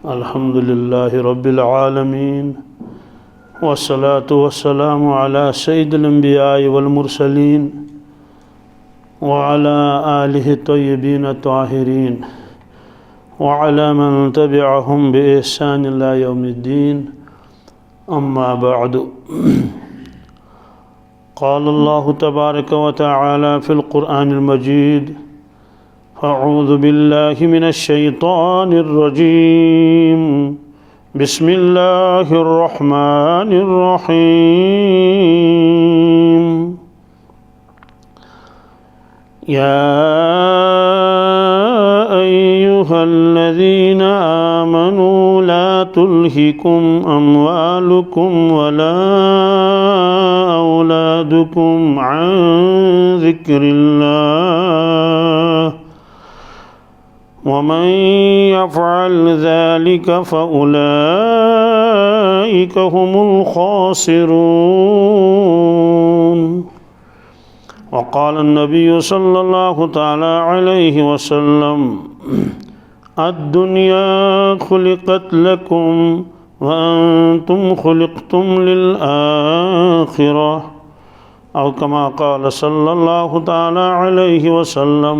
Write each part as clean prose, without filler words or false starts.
अल्हम्दुलिल्लाहि रब्बिल आलमीन वस्सलातु वस्सलामु अला सय्यिदिल अंबिया'i वल मुरसलीन व अला आलिहि तय्यिबीन ताहिरीन व अला मन तबिअहुम बि ihसान इला यौमिद्दीन अम्मा बअदु क़ाल अल्लाहु तबारक व तआला फ़िल क़ुरआनिल मजीद अऊज़ु बिल्लाहि मिनश शैतानिर रजीम बिस्मिल्लाहिर रहमानिर रहीम या अय्युहल्लज़ीना आमनू ला तुल्हिकुम अम्वालुकुम वला औलादुकुम अन ज़िक्रिल्लाह वमन यफ़अल ज़ालिक फ़उलाइक हुमुल ख़ासिरून वक़ाल नबिय्यु सल्लल्लाहु तआला अलैहि वसल्लम अद्दुनिया खुलिक़त लकुम व अंतुम खुलिक़तुम लिल आखिरह औ कमा क़ाल सल्लल्लाहु तआला अलैहि वसल्लम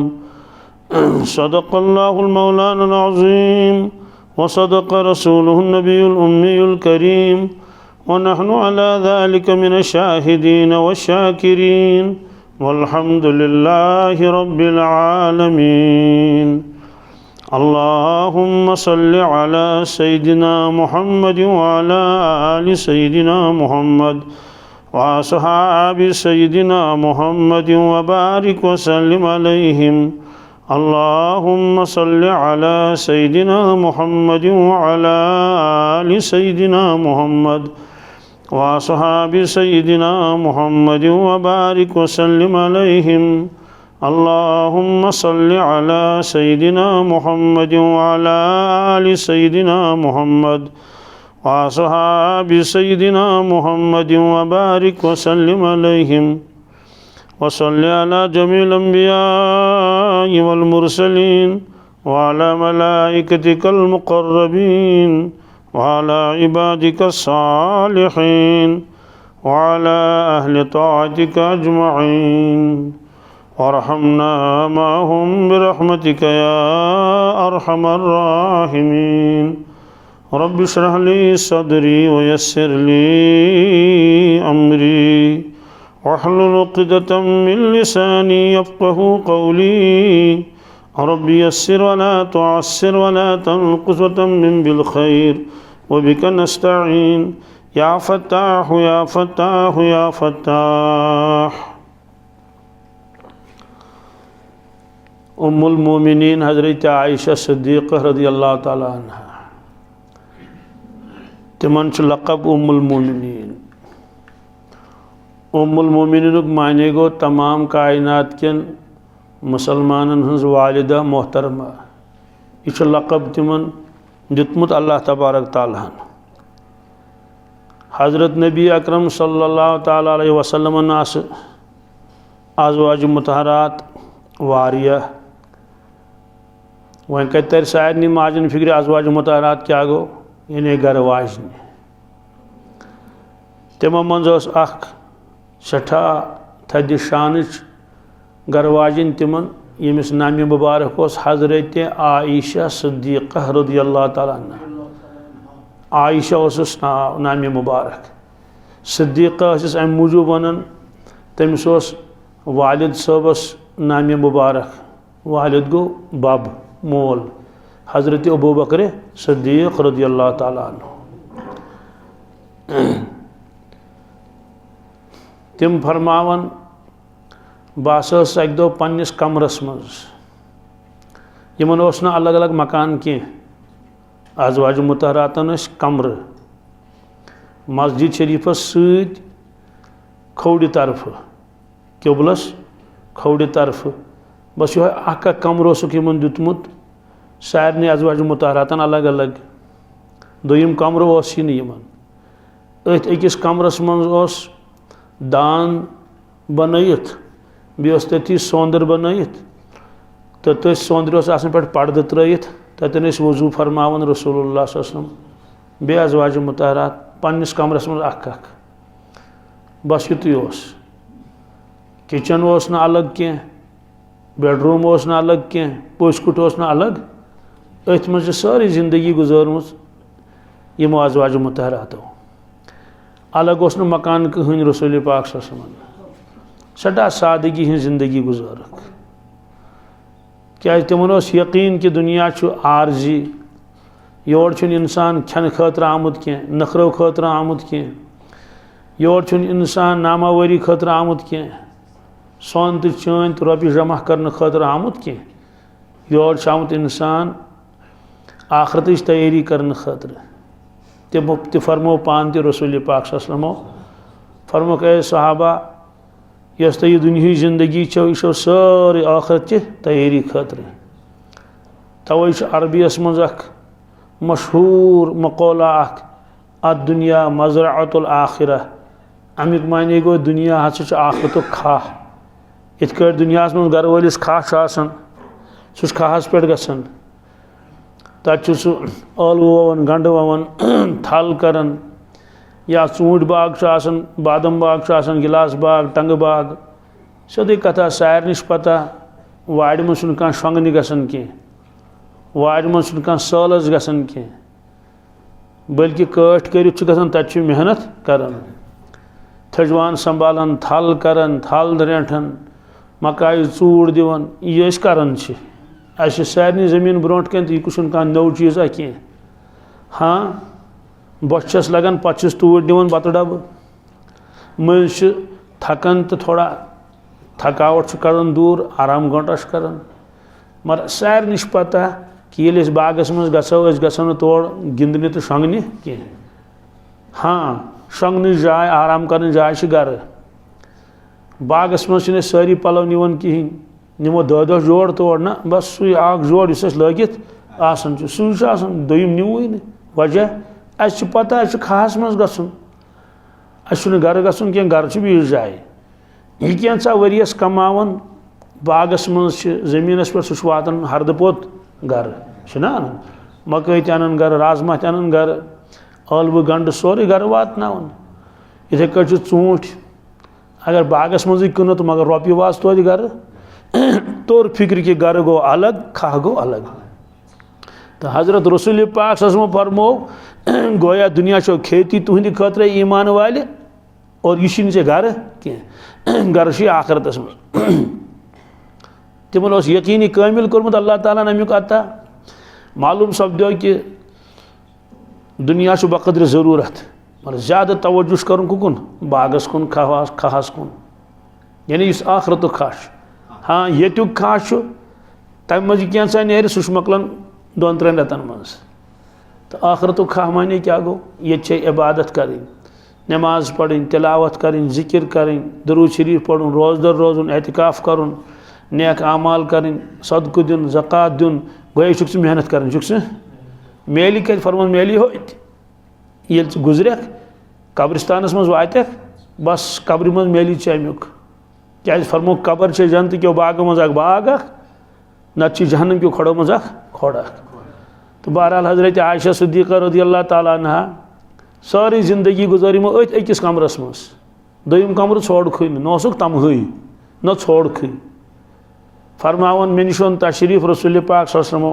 सदक़ल्लाहुल मौलानुल अज़ीम व सदक़ रसूलुहुन नबियुल उम्मियुल करीम व नहनु अला ज़ालिका मिनश शाहिदीन व शाकिरीन वल्हम्दुलिल्लाहि रब्बिल आलमीन। अल्लाहुम्मा सल्लि अला सय्यिदिना मुहम्मद व अला आलि सय्यिदिना मुहम्मद व अस्हाबि सय्यिदिना मुहम्मद व बारिक व सल्लिम अलैहिम। अल्लाहुम्मा सल्लि अला सय्यिदिना मुहम्मद व अला आलि सय्यिदिना मुहम्मद व अस्हाबि सय्यिदिना मुहम्मद व बारिक व सल्लिम अलैहिम। अल्लाहुम्मा सल्लि अला सय्यिदिना मुहम्मद व अला आलि सय्यिदिना मुहम्मद व अस्हाबि सय्यिदिना मुहम्मद व बारिक व सल्लिम अलैहिम। व सल्लि अला जमील अंबिया'i वल मुरसलीन व अला मलाइकतिकल मुक़र्रबीन व अला इबादिकस सालिहीन व अला अहलि ताअतिका अजमईन वरहमना माहुम बिरहमतिका या अरहमर राहिमीन। रब्बि इश्रह ली सदरी व यस्सिर ली अमरी वहलुल उक़दतम मिन लिसानी यफ़क़हू क़ौली। रब्बि यस्सिर वला तुअस्सिर वला तनक़ुस वतम्मिम बिल खैर व बिका नस्तईन या फ़त्ताह या फ़त्ताह या फ़त्ताह। उम्मुल मोमिनीन हज़रत आयशा सिद्दीक़ा रज़ियल्लाहु ताला अन्हा तिमन छु लक़ब उम्मुल मोमिनीन। उम्मुल मोमिनीनुक माने गो तमाम कायनात केन मुसलमानन हंस वालिदा मोहतरमा। यह लक़ब तिमन दितमुत अल्लाह तबारक ताला। हज़रत नबी अकरम सल्लल्लाहु ताला अलैहि वसल्लम अज़वाज मुतहरात वारिया वह कतर सारनी माजन फिक्र अज़वाज मुतहरात क्या गो यानी गर वाजन तिमो मज सठा थद शानच गर वाजन तिमन यमिस नाम मुबारक हज़रत आयशा सिद्दीक़ा रज़ियल्लाहु ताला अन्हा। आयशा नाम मुबारक सिद्दीक़ा अम मूजूब वनान तमिस वालिद सबस नाम मुबारक वालिद गो बब मोल हज़रत अबू बकर सिद्दीक़ रज़ियल्लाहु ताला अन्हु। तिम फरमावन बस अक दो पन्निस कमरस मज यमन ओस न अलग अलग मकान की अज़वाज मुतहरातन कमर मस्जिद शरीफस सत खौड़ी तरफ किबलस खौड़ी तरफ बस यो अक कमर यमन दितमुत सारनी अज़वाज मुतहरातन अलग अलग। दोयम कमर यमन अकिस कमरस मज दान बनयित बी तथी सोंदर बनयित तो तथ सोंदर पे पर्द त्रयित ततन वजू फरमावन रसूलुल्लाह सल्लल्लाहु अलैहि वसल्लम बे अज़वाज मुतहरात पन्निस कमरस मज अख बस युतुय ओस किचन ओस ना अलग के बेडरूम ओस ना अलग के पोस्कुट ओस ना अलग अथ मज सारी जिंदगी गुजारमज यमो अज़वाज मुतहरातो अलग ओस न मकान कहन रसूल पाक सल्लल्लाहु अलैहि वसल्लम सदा सादगी हज जिंदगी गुजारक क्या तिमन यकीन कि दुनिया आर्जी योर इंसान खन खतर आमुत क्या नखरो खतर आमुत क्या योर इंसान नामावरी खतर आमुत क्या सोन तो चन तो रपी जमा करने खतर आमुत क्या योर आमुत इंसान आखरत तैयारी करने खतर ते फरमो पान ते रसूल पाक सल्लल्लाहु अलैहि वसल्लम फरमो कह सहाबा यस तो यह दुनिया जिंदगी छो यह सारी आखरत तैयारी खतर तवे अरबियस मज मशहूर मकौला अत दुनिया मज़रअतुल आखिरा अमिक माने गो दुनिया हसा आखरत खाह इत दुनिया मज गर वलिस खाह सह खाहस पे गसान तत ٲलवٕ ववन गंड ववन थल करन या ूट बाग बादम बाग गिलास बाग टंग बाग सोदे कथा सार नश पता वाड़ मज कह शोंगन गसान कह वाड़ मज सालस गसान कह बल्कि काट कर तत मेहनत करान थजवान संभालान थल करान थल रेंठन मकाई ूट दिवान यह करान अस सारे जमीन ब्रोट कन यह कुछ नौ चीज़ा कह हाँ बस लगान पे तूट दिवान बत डब मज थकान तो थोड़ा थकावट कड़न दूर आराम गंटा करान मगर सारे नश पता कि ये बागस मज गो तोड़ गिंदने तो शोंगने कह हाँ शोंगन जाए आराम कर जाए गर बागस मज सारी पलव निवान कहें निमो दह जोड़ तोड़ ना बस सु जोड़ इस लगित दोम निवुई न वजह अस पता अस खास मज गसन अस गर गसन कह गर बीस जाए यह कैसा वरियस कमावन बागस मज जमीनस पे सह वातान हरद पोत गर ना मकई तन गर राजमा तन गर ٲलवٕ गंड सोरे गर वातनावन इथे कट ूट अगर बागस मज क्न तो मगर रोपये वाज तो गर तोर फिक्र कि गर गो अलग खाह गो अलग तो हजरत रसूल पाक सल्लल्लाहु अलैहि वसल्लम फरमो गोया दुनिया छो खेती तुहंद खतर ईमान वाले और यह चे गर कह गर आखरत मज तिमन यकीनी कामिल कोर्मुत अल्लाह ताला अमुक अता मालूम सपदो कि दुनिया बकद्र ज़रूरत मगर ज़्यादा तवज्जो कर कुन बागस कुन खाहस कुन यानी इस आखरत खाश हाँ ये खाश तम मज कैसा नेर सह मकलन 2-3 रतन मज तो आखरत खाह माने क्या गो ये इबादत करें नमाज पढ़ें तिलावत करें जिक्र करें दरूद शरीफ पढ़ुन रोज़दर रोज़ुन एहतिकाफ करुन नेक आमाल करें सदक़ दिन ज़कात दिन गो चुक मेहनत कर चुक मेली कत फरमान मेली हो ये गुजरक कब्रिस्तानस मज वातक बस कब्र मज मेली अमुक क्या फरमो कब्र से जन्नत क्यों बाग मज बाग नत जहन्नम क्यों खड़ो मज खोड़ तो बहरहाल हजरत आयशा सिद्दीक़ा रज़ियल्लाहु ताला अन्हा सारी जिंदगी गुजारी मो अकिस कमरस मज दोम कमर छोड़ खुन न तमहई न छोड़ खुन फरमावन मे निश तशरीफ रसूल पाक सल्लल्लाहु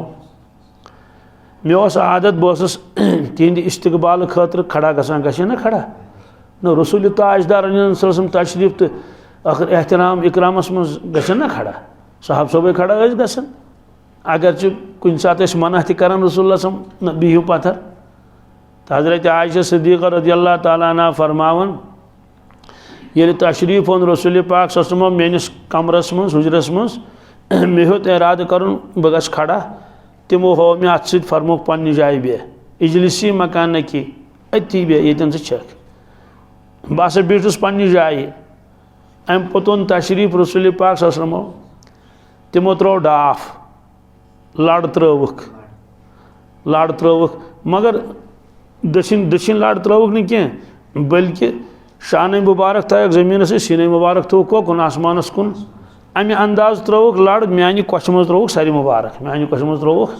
अलैहि वसल्लम मे आदत बस तिंद इस्तकबाल खतर खड़ा गसा ना खड़ा न रसूल ताजदार तशरीफ तो आखिर एहतराम इकरामस मज गसन ना खड़ा साहब सब खड़ा गसन अगर कुन सात मना तरान रसूल न बिहू पत्थर तो हजरत आयशा सिद्दीक़ा रज़ियल्लाहु ताला अन्हा फरमावन ये तशरीफ ओन रसूल पाक सल्लल्लाहु अलैहि वसल्लम मेनिस कमरस मज हुजरस मज मे होत इराद कर बह गस खड़ा तमो हो मे अत फरमो पन्ने जाए बे इजलिसी मकान कि अति बे ये छक बह हसा बिठुस पन्ने जाए अम पोतन तशरीफ रसूल पाक सल्लल्लाहु अलैहि वसल्लम तमो त्रो डाफ लड़ त्रोवक मगर दशिन लड़ त्रोवक न कह बल्कि शान मुबारक थक जमीन से सीन मुबारक थो कोकुन आसमानस कुन अमे अंदाज त्रोवक लड़ मानि कश मज त्रोवक सर मुबारक मानि कश मज त्रोवक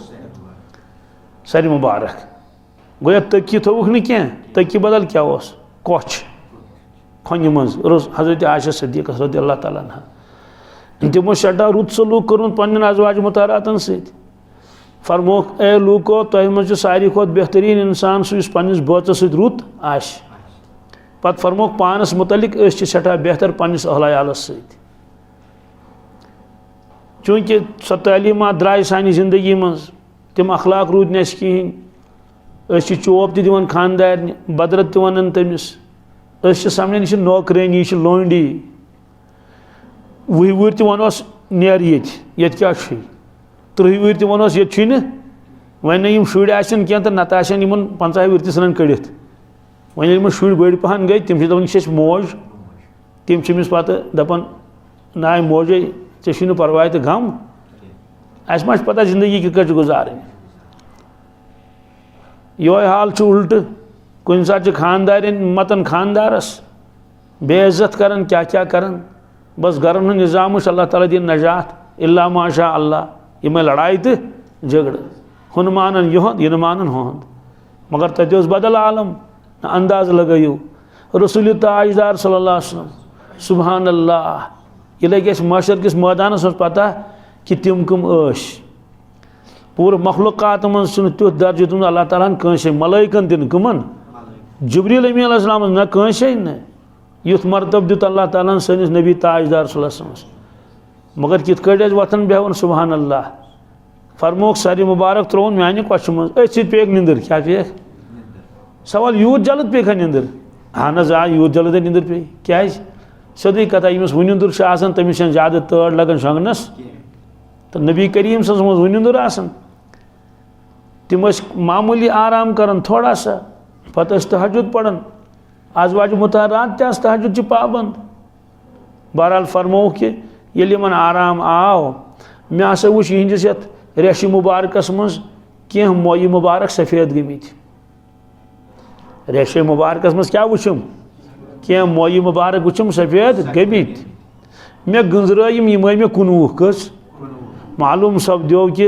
सर मुबारक गो तकी थोक न क्या तकी बदल क्या कोच खोन मज हजरत आयशा सिद्दीक़ा रज़ियल्लाहु ताला अन्हा तमो शटा रुत सलूक कर पन्न अज़वाज मुताहरातन सत फरमोक ए लूको तुम मज सारी खुद बेहतरीन इंसान सह पन्निस बच सत रुत आश पत फरमोक पानस मुतलिक सठा बेहतर पन्निस अहलायालस सत चूँकि सो तालीमात द्राय सानि जिंदगी मज तम अखलाक रूद नस कहें चोप दिवान खानदार बदरत त वन तमिस समझान यह नौकरानी यह लोंडी वह वुर तस नेर ये क्या 30 वुर तस ये वन शुर आन क्या तो नत 50 वुर सान कड़ित वन शुर बड़ पहन गई तम दपान मौज तम पे दपान ना मौजे ऐ परवाह तो गम अस मा पता जिंदगी कह गुजारें यो हाल उल्ट कुन सात खानदार मतन खानदारस बेइज्जत करन क्या क्या करन बस गरन निज़ाम अल्लाह ताला दिन नजात इल्ला माशा अल्लाह यह लड़ाई तो झगड़ हुन मानन यहद यह मानन होंद मगर तत बदल आलम अंदाज लगो रसूल ताजदार सल्लल्लाहु अलैहि वसल्लम सुबहान अल्लाह यह लगे मशर किस मैदानस पता कि तम कम पूरे मखलूक़ात मन तुथ दर्ज तुम अल्लाह ताला कंसे मलाइकन दिन कमन जिब्रील अमीन अलैहिस्सलाम न कंसे न युथ मरतब दित अल्लाह ताला सनिस नबी ताजदार सल्लल्लाहु अलैहि वसल्लम मगर कित कट वथन बेहन सुबहान अल्लाह फरमोक सारी मुबारक त्रोन माने कश मज अथ पेक निंदर क्या पेक सवाल यूत जल्द पेखा निंदर अहन आ यूत जल्द निंदर पे क्या सोदी कथा यमिस वुनिंदुर तमिस ज्यादा तड़ लगन शंगनस तो नबी करीम सज मज वुनिंदुर तम मामूली आराम करन थोड़ा सा पत तहज्जुद पढ़न अज़वाज मुताहरात तहज्जुद पाबंद बहरहाल फरमो कि ये आराम आव मे हसा वुच यहंदिस यथ रेश मुबारकस मज कह मोय मुबारक सफेद गमित रेश मुबारकस मज क्या वुचम कह मोय मुबारक वुचम सफेद गमित मे गंजरयम यम मे 19 कस मालूम सपदो कि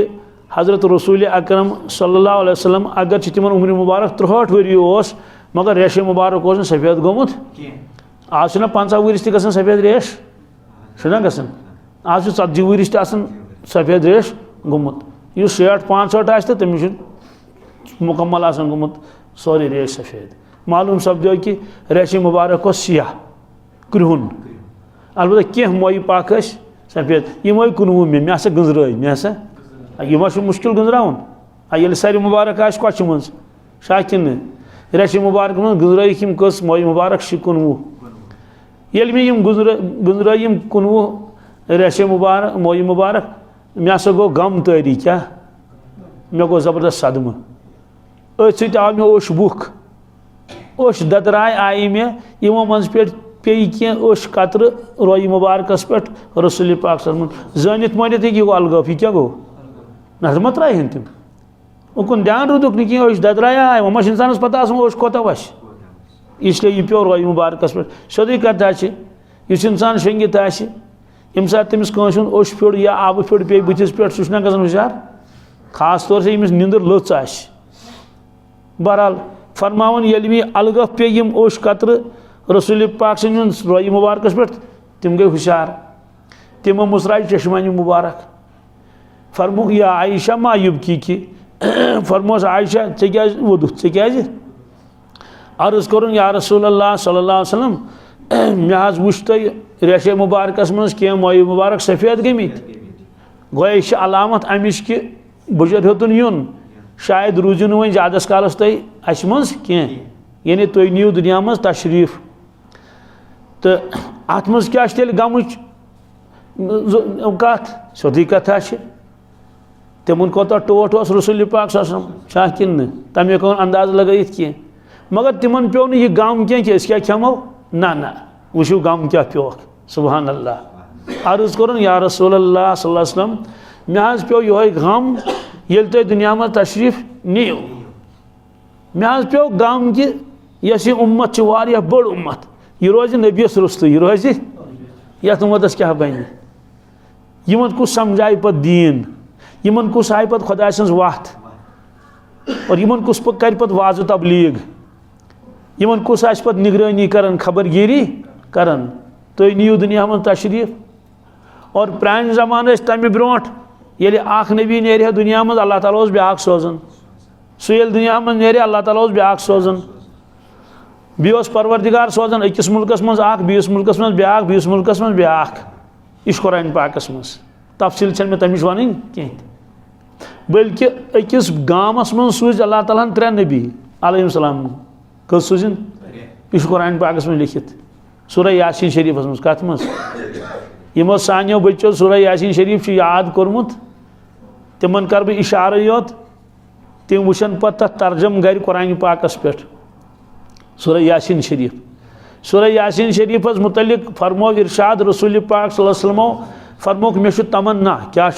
हज़रत रसूल अकरम सल्लल्लाहु अलैहि वसल्लम अगर तिमन उम्र मुबारक 63 वरी मगर रेश मुबारक सफेद गोमुत आज 50 वरिस तक सफेद रेश गसन आज 40 वरिस सफेद रेश गोमुत 60-65 आस तमिस मुकम्मल गोमुत सोरे रेश सफेद मालूम सपदो कि रेश मुबारक सियाह क्रिहुन अलबत्ता कह मोई पाक सफेद यह मोई 19 मे हसा गंजराय मे हसा यह मुश्किल गंजरावन ये सारी मुबारक आश कच मज शाकिन रेश मुबारक मन गंजरायम कस मोय मुबारक 19 ये मे गंजरायम 19 रेश मुबारक मोय मुबारक मे हसा गो गम तारी क्या मे गो जबरदस्त सदम अथ आव मे ओश बुख ओश ददराय आई मे यमो मज पे पे कह कतर रोय मुबारकस पे रसूल पाक जानित मानित गो अलगफ क्या गो ना मा त्राहन तम उकुन ध्यान रूदुक न कह ददराया आय वह इंसान पता कोता वश इसलिए यह पे रोय मुबारकस पे सोदी कथा इस इंसान शंगित यम सात तमिस ओश फ्योड़ या आब फ्योड़ पे बुथिस पे सह गसान हुशार खास तौर से यमिस निंदर लच बहरहाल फरमावन ये अलगफ पे यम ओश कतर रसूल पाक सद रोय मुबारकस पे तम गई हुशार तमो मुसराय चश्मानी मुबारक फरमो या आयशा मा युबकी कि फरमोस आयशा क्या वोदुत क्या अर्ज कर या रसूल अल्लाह सल्लल्लाहु अलैहि वसल्लम मे हज वुच तुह रेश मुबारकस मज कह मोय मुबारक सफेद गमित गो यह अलामत अमिश कि बुजर हेतुन युन शायद रूजू वन ज्यादा कालस तुह अस मज कह यानी तुह नीव दुनिया मज तशरीफ तो अत मज क्या तेल गमुच कत सोदी कथा तमन कोता टोट रसूल पाक शाकिन तमें कौन अंदाज लगत कह मगर तिमन पे यह गम कह कि क्या खमो ना ना वो गम क्या प्योक सुबहान अल्लाह अर्ज कर या रसूल अल्लाह सल्लल्लाहु अलैहि वसल्लम मे हज पे यह गम ये तुम दुनिया में तशरीफ नीव मे हज पे गम कि यह उम्मत वारिया बड़ उम्मत यह रोज नबीस रुस्त यह रोज यथ उम्मतस क्या बन यमन कुछ समझाए पे दीन यमन कुछ आय पे खुदा सज वत और यमन कुस कर पत वाज तबलीग, यमन कुस आस पत निगरानी करन, खबरगिरी करन। तुम नीयू दुनिया में तशरीफ। और प्रान जमान तमें ब्रोट ये अख नबी नेर दुनिया में अल्लाह ताला ब्याह सोजन, सह ये दुनिया में नेर अल्लाह ताला ब्याह सोजन, बेस परवरदिगार सोजन अकिस मुल्कस मज अख, बीस मुल्कस मज ब्याह, बीस मुल्कस मज ब्याह। यह कुरान पाकस मज तफसील छन में तमिश वन कह, बल्कि अकिस गामस मज सूझ अल्लाह ताला 3 नबी अलैहिस्सलाम कस सूझन। यह कुरान पाकस में लिखित सूरह यासीन शरीफस मज कत मज यमो सानियो बच्चों सूरह यासीन शरीफ याद कोर्मुत, तिमन कर बह इशारे योत, तिम वुचन पत तर्जम गर कुरान पाकस पे सूरह यासीन शरीफ। सूरह यासीन शरीफस मुतल्लिक फरमो इरशाद रसूल पाक सल्लल्लाहु अलैहि वसल्लम फरमोक मे तमन्ना क्या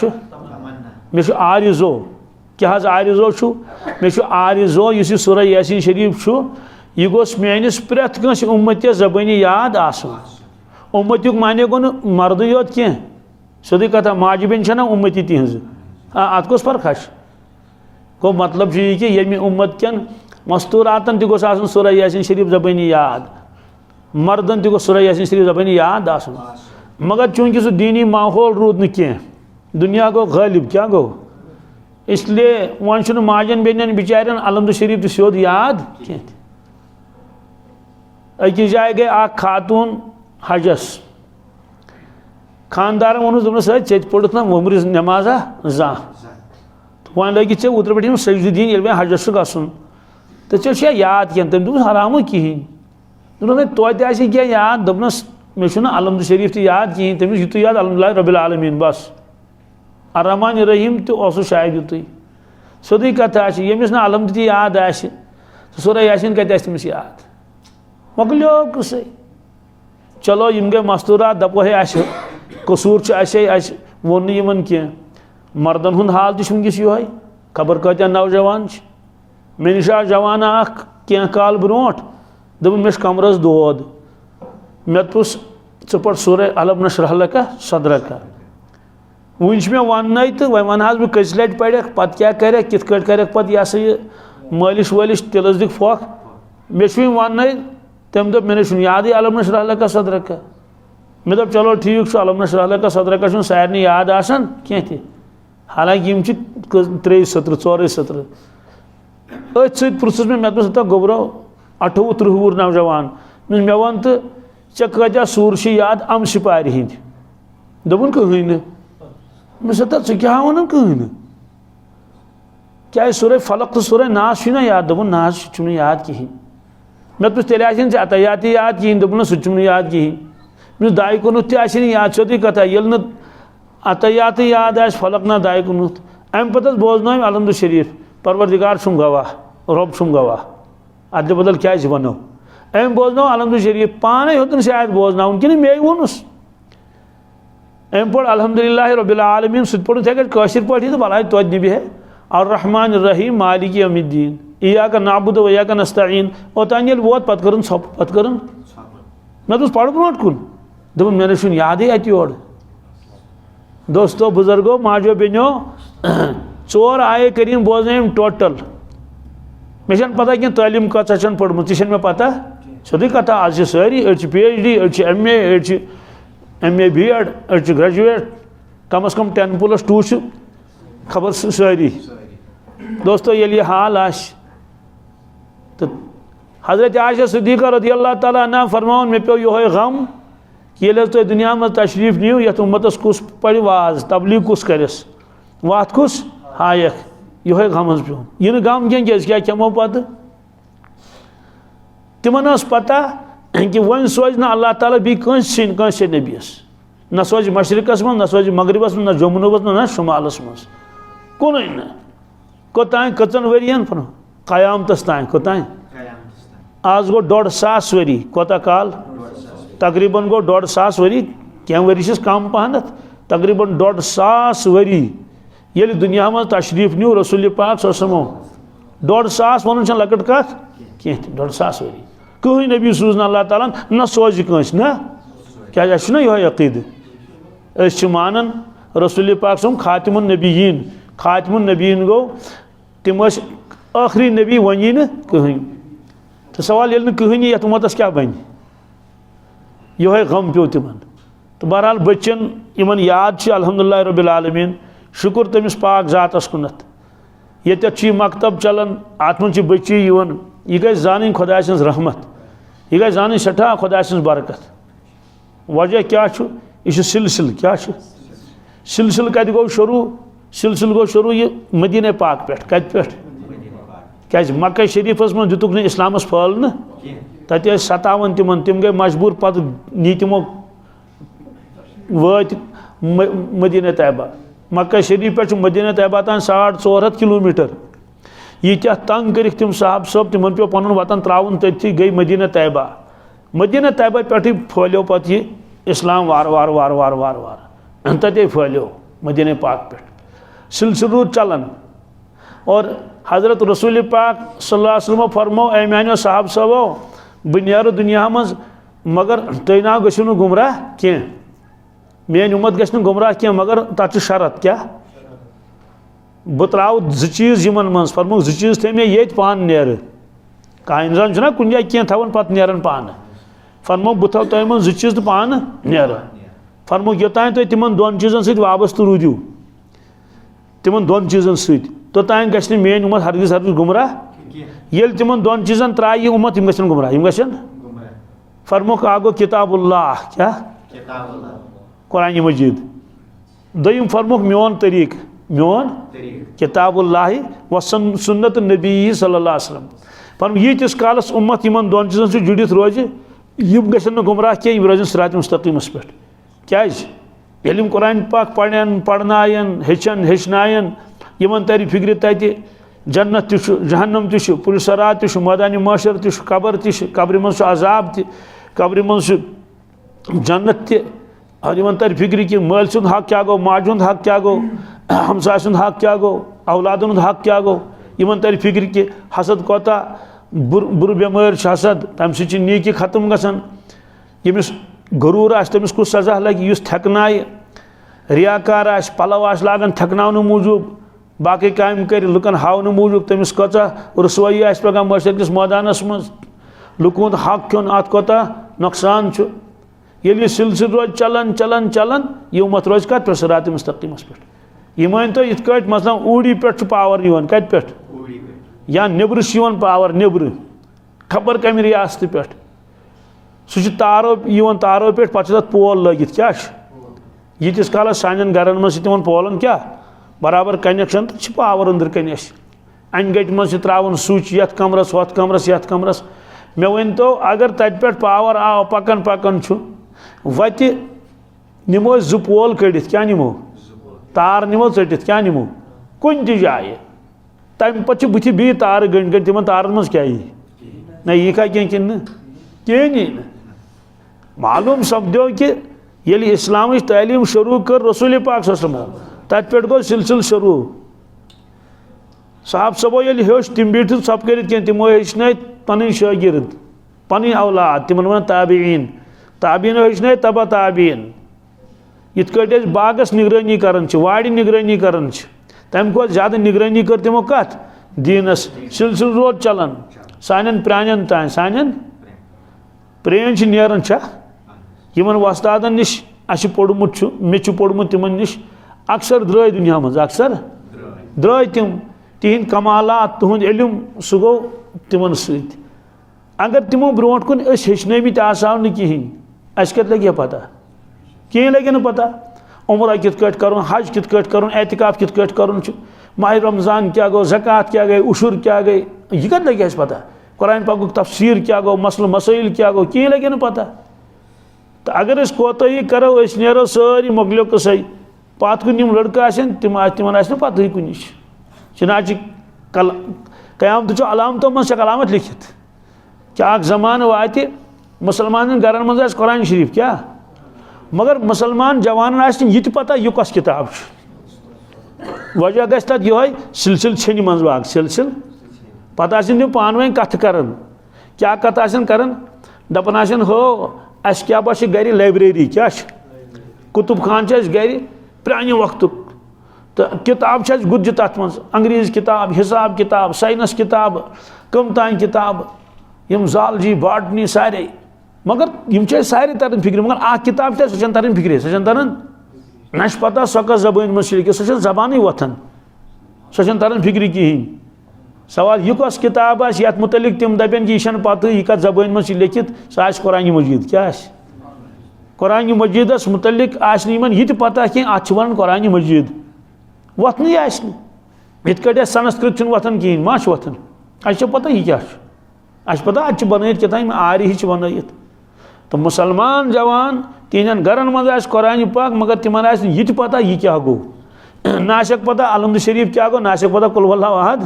मे आरिज़ो क्या आरिज़ो मे आरिज़ो इस सूरह यासीन शरीफ यह गोस मेनिस प्रेथ कंस उम्मत ज़बानी याद आसन। उम्मतुक माने गो मर्द योत कह सोदी कथा माजिबिन छना उम्मती तिहज अत कस फर्क गो मतलब यह कि ये उम्मत कन मस्तूरातन तोस आसन सूरह यासीन शरीफ ज़बानी याद, मर्दन तोस सूरह यासीन शरीफ ज़बानी याद आसन। मगर चूंकि सह दीनी माहौल रूद न कह, दुनिया गो गालिब क्या गो, इसलिए वन माजन बेन बिचारन अलहमद शरीफ सोद याद कह। अकिस जाए गए आ खातून हजस, खानदार वोनस दोपस चे पड़त ना वमरिस नमाजा जा, तो वन लगे चे उतर पे सजद दिन ये हजस गसन, तो चे याद कह, तम दोपस हराम कहें, दोपन तोते क्या याद, दोपनस मे अलहमद शरीफ तो याद कहें, तमिस युत याद अल्हम्दुलिल्लाह रब्बिल आलमीन बस, अर्रहमान रहीम तो शायद युत सोदी कथा यमिस ना अलहमद तो याद सूरह यासीन कत तमिस याद मकलो कसे। चलो यम गए मस्तूरा दपो है कसूर वोन यमन कह, मर्दन हुंद हाल तुस ये खबर कत्या नौजवान मे निश जवान कह काल ब्रोट दोपन मे कमरस दोद, मे पुस प सूरह अलम नशरह लका सदरक वन मे वन तो वह वन बह कस लट पढ़ पत क्या कर कित कर पत यह सा मालिश वालिश तिलस दिख फोख, मे वन तम दप मे याद अलम नशरह लका सदरक, मे दप चलो ठीक अलम नशरह लका सदरक सारे याद आसान कह त, हालांकि यम 3 सत्र 4 सत्र अथ सत पुरुष मे तो गोबरो 28 30 वुर नौजवान मे वन तो चे कत्या सूर याद अम सिपार हिंद, दोपन कहें मे क्या वन कहें क्या सूरह फलक तो सूरह नास ना याद, दोपन नास याद कहें, मे तेल अतयात याद कहें, दोपन सह याद कहें, मे दाय कुनुत याद सोदी कथा ये अतयात याद आ फलक ना दाय कुनुत, अम पे बोजन अलहमद शरीफ परवरदिगार छुम गवाह रब छुम गवाह अदल बदल क्या वनो, अम बोजनो अलहमद शरीफ पाने होतन शायद बोजन कि मे वोनस, अम पढ़ अल्हम्दुलिल्लाह रब्बिल आलमीन सह पढ़ कशिर पे तो भला तो नबी है अर्रहमान रहीम मालिक यौमिद्दीन इय्याका नअबुदु व इय्याका नस्तईन, ओतान ये वोत पत करन छप पत करन मे तो पढ़ ब्रोट कुन दोपन मे शुन याद अत योर। दोस्तों बुजुर्गो माजो बेनो 4 आये करीम बोजन टोटल, मे पता कह तालीम कत पढ़मुत यह मे पता सोदी कथा आज सारी अड़ PhD अड़ MA अड़ MA B.Ed अड़ ग्रेजुएट कम अज कम 10+2 खबर सारी। दोस्तों ये हाल तो हजरत आयशा सिद्दीक़ा रज़ियल्लाहु ताला अन्हा फरमान मे पे ये गम कि ये तुम दुनिया में तशरीफ नीव ये उम्मतस कुस पढ़ वाज तबलीग कुस करस वत कुस हायक ये गम पे यह गम क्या खमो पे तिमन पता कि वन सोज ना अल्लाह ताला बी कंस नबीस न सोज मशरिकस मं न सोज मगरिबस मं न जमुनूबस मं न शुमालस मं कुन न कोतान कचन वरियन कयामतस तान कोतान आज गो 150 वरी कोता काल तकरीबन गो 150 वरी क्या वरी कम पहनत तकरीबन 150 वरी ये दुनिया में तशरीफ न्यू रसूल पाक सल्लल्लाहु अलैहि वसल्लम 150 वन लकट कत कह 150 वरी कहीं नबी सूजन अल्लाह ताला न सोज कंस ना क्या यह अकीद मानन रसूल पाक खातिमुन नबीयीन गो तिम आखिरी नबी वनी न कहीं तो सवाल ये कहीं ये उम्मतस क्या बन ये गम पे तिमन तो बहरहाल बच्चन इन याद अल्हम्दुलिल्लाह रब्बिल आलमीन शुक्र तमिस पाक जातस कुनत ये मकतब चलान अत मन बच्ची यह गई जान खुदा सज रहमत यह गई जान सठा खुदा सज बरकत वजह क्या यह सिलसिल क्या सिलसिल कत गो शुरू सिलसिल गो शुरू ये मदीना पाक पे कत पे क्या मक्का शरीफस मन दुतुक न इस्लामस फल तत सतावन तिम गई मजबूर पत नी तिमो वत मदीना तैयबा मक्का शरीफ पे मदीना तैयबा तान 450 किलोमीटर यह तंग कर तिम साहब सब तिमन पे पन वतन त्रावन तथी गई मदीना तैयबा पे फैलो पत यह इस्लाम वार वार वार वार वार वार तथे फैलो मदीना पाक पे सिलसिल रूद चलन और हजरत रसूल पाक सल्लल्लाहु अलैहि वसल्लम फरमो ए मानो साहब सबो बह नीर दुनिया मज मगर तुम ना गो गुमराह कह मेन उम्मत गि गुमराह कह मगर तथ शरत क्या बह त्राव चीज इन मज फरमो चीज थे मे ये पान नीर कह इंसान ना कुन जाए कह थवन पत नीरन पान फरमो बह थो तुम चीज तो पान नीर फरमो योतान तुम तिमन दोन चीजन सत वाबस्त रूदू तिमन दोन चीजन सत तोतान गि मेन उम्मत हरगिज हरगिज गुमराह ये तिमन दोन चीजन त्राय उम्मत यम गन गुमराह यम गन फरमोक आ गो किताबुल्लाह क्या कुरान मजीद दोयम फरमोक मोन तरीक मोन किताबुल्लाह व सुन्नत नबी सल्लल्लाहु अलैहि वसल्लम फरम यीतिस कालस उम्मत इन दोन चीजन से जुड़ित रोज यम गन गुमराह कह यम रोजन सिरात मुस्तकीमस पे क्या यम कुरान पाक पढ़नायन हेचन हेचनायन इन तर फिक्र तत जन्नत जहन्नम पुलसरात मैदान माशर कबर कब्र मज अजाब कब्र मज जन्नत और इन तर फिक्र कि माल सुंद हक क्या गो माज हक क्या गो हमसाय सुंद हक क्या गो औलादन हक क्या गो इन तर फिक्र कि हसद कोता बुर बेमार हसद तम सह नीकी खत्म गसान यमिस गरूर तमिस कुछ सजा लगे थकनाय रियाकार पलव लागान थकनावन मूजूब बाकी काम कर लुकन हावन मूजूब तमिस कचा रसोई पे मशर किस मैदानस मज लुकुंद हक क्यों अत कोता नुकसान ये सिलसिल रोज चलन चलन चलन यह उम्मत रोज कत पे सिरात मुस्तकीमस पे यह मान तो इत मसला ऊड़ी पे पावर कत पे या नेबर पावर नेबर खबर कम रियासत पे सह तारो तारो पे पे पोल लगित क्या यीतिस काल सान गरन मज तिमन पोलन क्या बराबर कनेक्शन तो पावर अंदर कन अन गट मज त्रावन स्विच ये कमरस वत कमरस ये कमरस मे वन तो अगर तत पे पावर आव पकन पकन वत नमो जु पोल कड़ित क्या नमो तार नमो चटित क्या नमो कुन ति जाए तम पे बुथ बी तार गंड गंड तिमन तारन मज क्या ना यह क्या कह मालूम सपदो कि ये इस्लाम तालीम शुरू कर रसूल पाक तत पे गो सिलसिल शुरू साहब सबो ये हेच तिम बीठ सब कर तिमो हेचन पन शागिर्द पन औलाद तिमन वन ताबीन ताबीन हेचन तबा ताबीन इत बागस निगरानी करान वाड़ निगरानी करान तम खो ज्यादा निगरानी कर तिमो कत दीनस सिलसिल रोड चलान सान प्रान तान सान प्रेन नेरान इन वस्तादन निश अस पोर्मुत मे पोर्मुत तिमन निश अक्सर द्राय दुनिया मज अक्सर द्राय तिम तिहद कमालात तुहद इल्म सह गो तिमन सत अगर तिमो ब्रोट कुन हेचनमित आसो न कहें अस कत लगे पता कहें लगे न पता उम्र कित कर हज कित कर एतिकाफ कित कर माह रमजान क्या गो ज़कात क्या गई उशुर क्या गई यह कत लगे पता कुरान पाक तफसीर क्या गो मसल मसाइल क्या गो कहें लगे न पता तो अगर कोताही करो नो सारी मोकलो कस पत कुन लड़का तिम पत कुन चना कयामत अलामतों मज अलामत लिखित क्या जमान वात मुसलमान गरन मज कुरान शरीफ क्या मगर मुसलमान जवान यह पता यह कस किताब वजह गि तथ ये सिलसिल छन मज बाग सिलसिल पता तम पान वन कथ कर क्या कत कर दपान हो अस क्या गर लाइब्रेरी क्या कुतुब खान गर प्रान वक्त तो किताब गुज्ज तथ मज अंग्रेज़ किताब, हिसाब किताब, साइंस किताब, कम तान किताब, यम ज़ालजी बॉटनी सारे, मगर यम सारे तरन फिक्र, मगर आ किताब सह तरन फिक्रे, सह तरन ना पता सो कस जबान मज लिखित, सह जबान वथन, सह तरन फिक्र कहें। सवाल यह कस किताब ये मुतलिक तम दपन कि यह पता यह कत जबान मज लिखित, सह कुरान मजीद। क्या कुरान मजीदस मुतलिक यह पता कि अत वन कुरान मजीद वथन ये संस्कृत वथन कहें, मा वथन अ पता यह क्या पता अत बन किताब आरि ही बन। तो मुसलमान जवान तिहन गरन मज कुरान पाक, मगर तिमन यह पता यह क्या गो, ना पता अलहमद शरीफ क्या गो, ना पता कुल वल्लाहु अहद,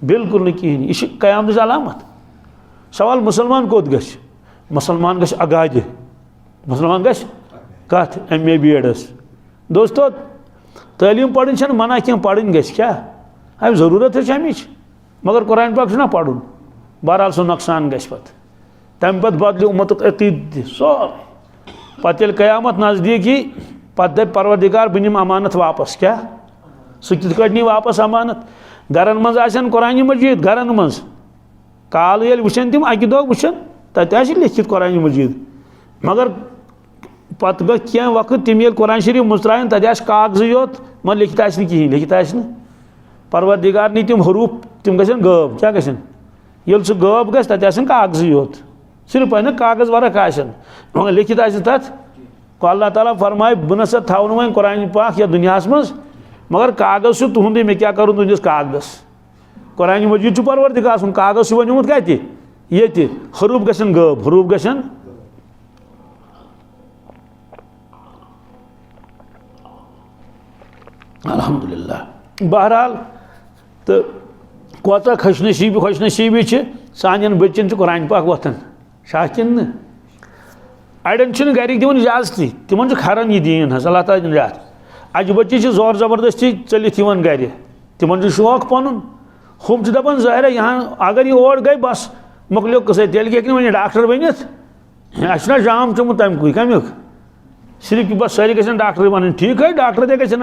बिल्कुल नहीं कहें। यह क़यामत अलामत। सवाल मुसलमान कोत गश, मुसलमान गश अगादि, मुसलमान गश कत MA BEd दोस्तों तालीम पढ़न मना क्या पढ़न गश क्या अब जरूरत है अमिच, मगर कुरान पाक ना पढ़ुन, बहरहाल सो नुकसान गश पत तम पत बदल उम्मत अतीत सोर पत क़यामत नज़दीक ही पत दप परवरदिगार बह निम अमानत वापस। क्या सह कित नी वापस अमानत, गरन मज आसन कुरान मजीद, गरन मज काल ये वुचन तम अकि दो वुचन तत लिखित कुरान मजीद, मगर पत गो क्या वक्त तम ये कुरान शरीफ मुस्त्रान तत कागज योत मगर लिखित कहें, लिखित परवरदिगार नी तम हरूफ तम गन गब। क्या गन ये सह गब ग तत कागज योत, सिर्फ ना कागज वर्क आसन, मगर लिखित तथ अल्लाह ताला फरमाए बह नसा थवन वो कुरान पाक या दुनिया मज, मगर कागज तुंदे मे क्या करूँ तुंदिस कागजस। कुरान मजीद परवरदिगार सुन, कागज वोनमुत कत ये हरूफ गन गब, हरूफ गन अल्हम्दुलिल्लाह। बहरहाल तो कोता खुशनसीबी सान बच्चन कुरान पाक वथन शाकिन अड़न गरिक दिवन इजाजत, तिमन खरन यह दीन हज अल्लाह ताला निजात। अज बच्चे जोर जबरदस्ती चलित गर, तिमन शौक पन हम दपान ज़ाहिर यहाँ अगर यह और गई बस मोकलो कस तेल क्या डॉक्टर बनित अना जाम चुमुत तमुक कमुक सिर्फ बस सारे गन डॉक्टर बन। ठीक है डॉक्टर ते गन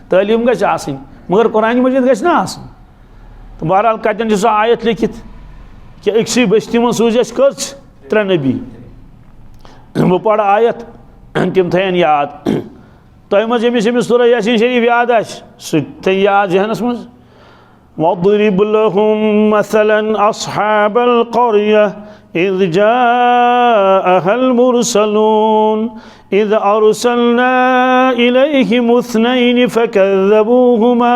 तालीम गई, मगर कुरान मजीद गई ना। तो बहरहाल कतन सह आयत लिखित कि अक्सी बस्ती मज सूज कस 3 नबी, वो पढ़ आयत तम थन याद, तह मज यमिस सूरह यासीन शरीफ याद सह थ याद जहनस मज। वद्रिब लहुम मसलन अस्हाबल क़र्यह इज़ जाअहल मुरसलून इज़ अरसलना इलैहिम इस्नैन फकज़्ज़बूहुमा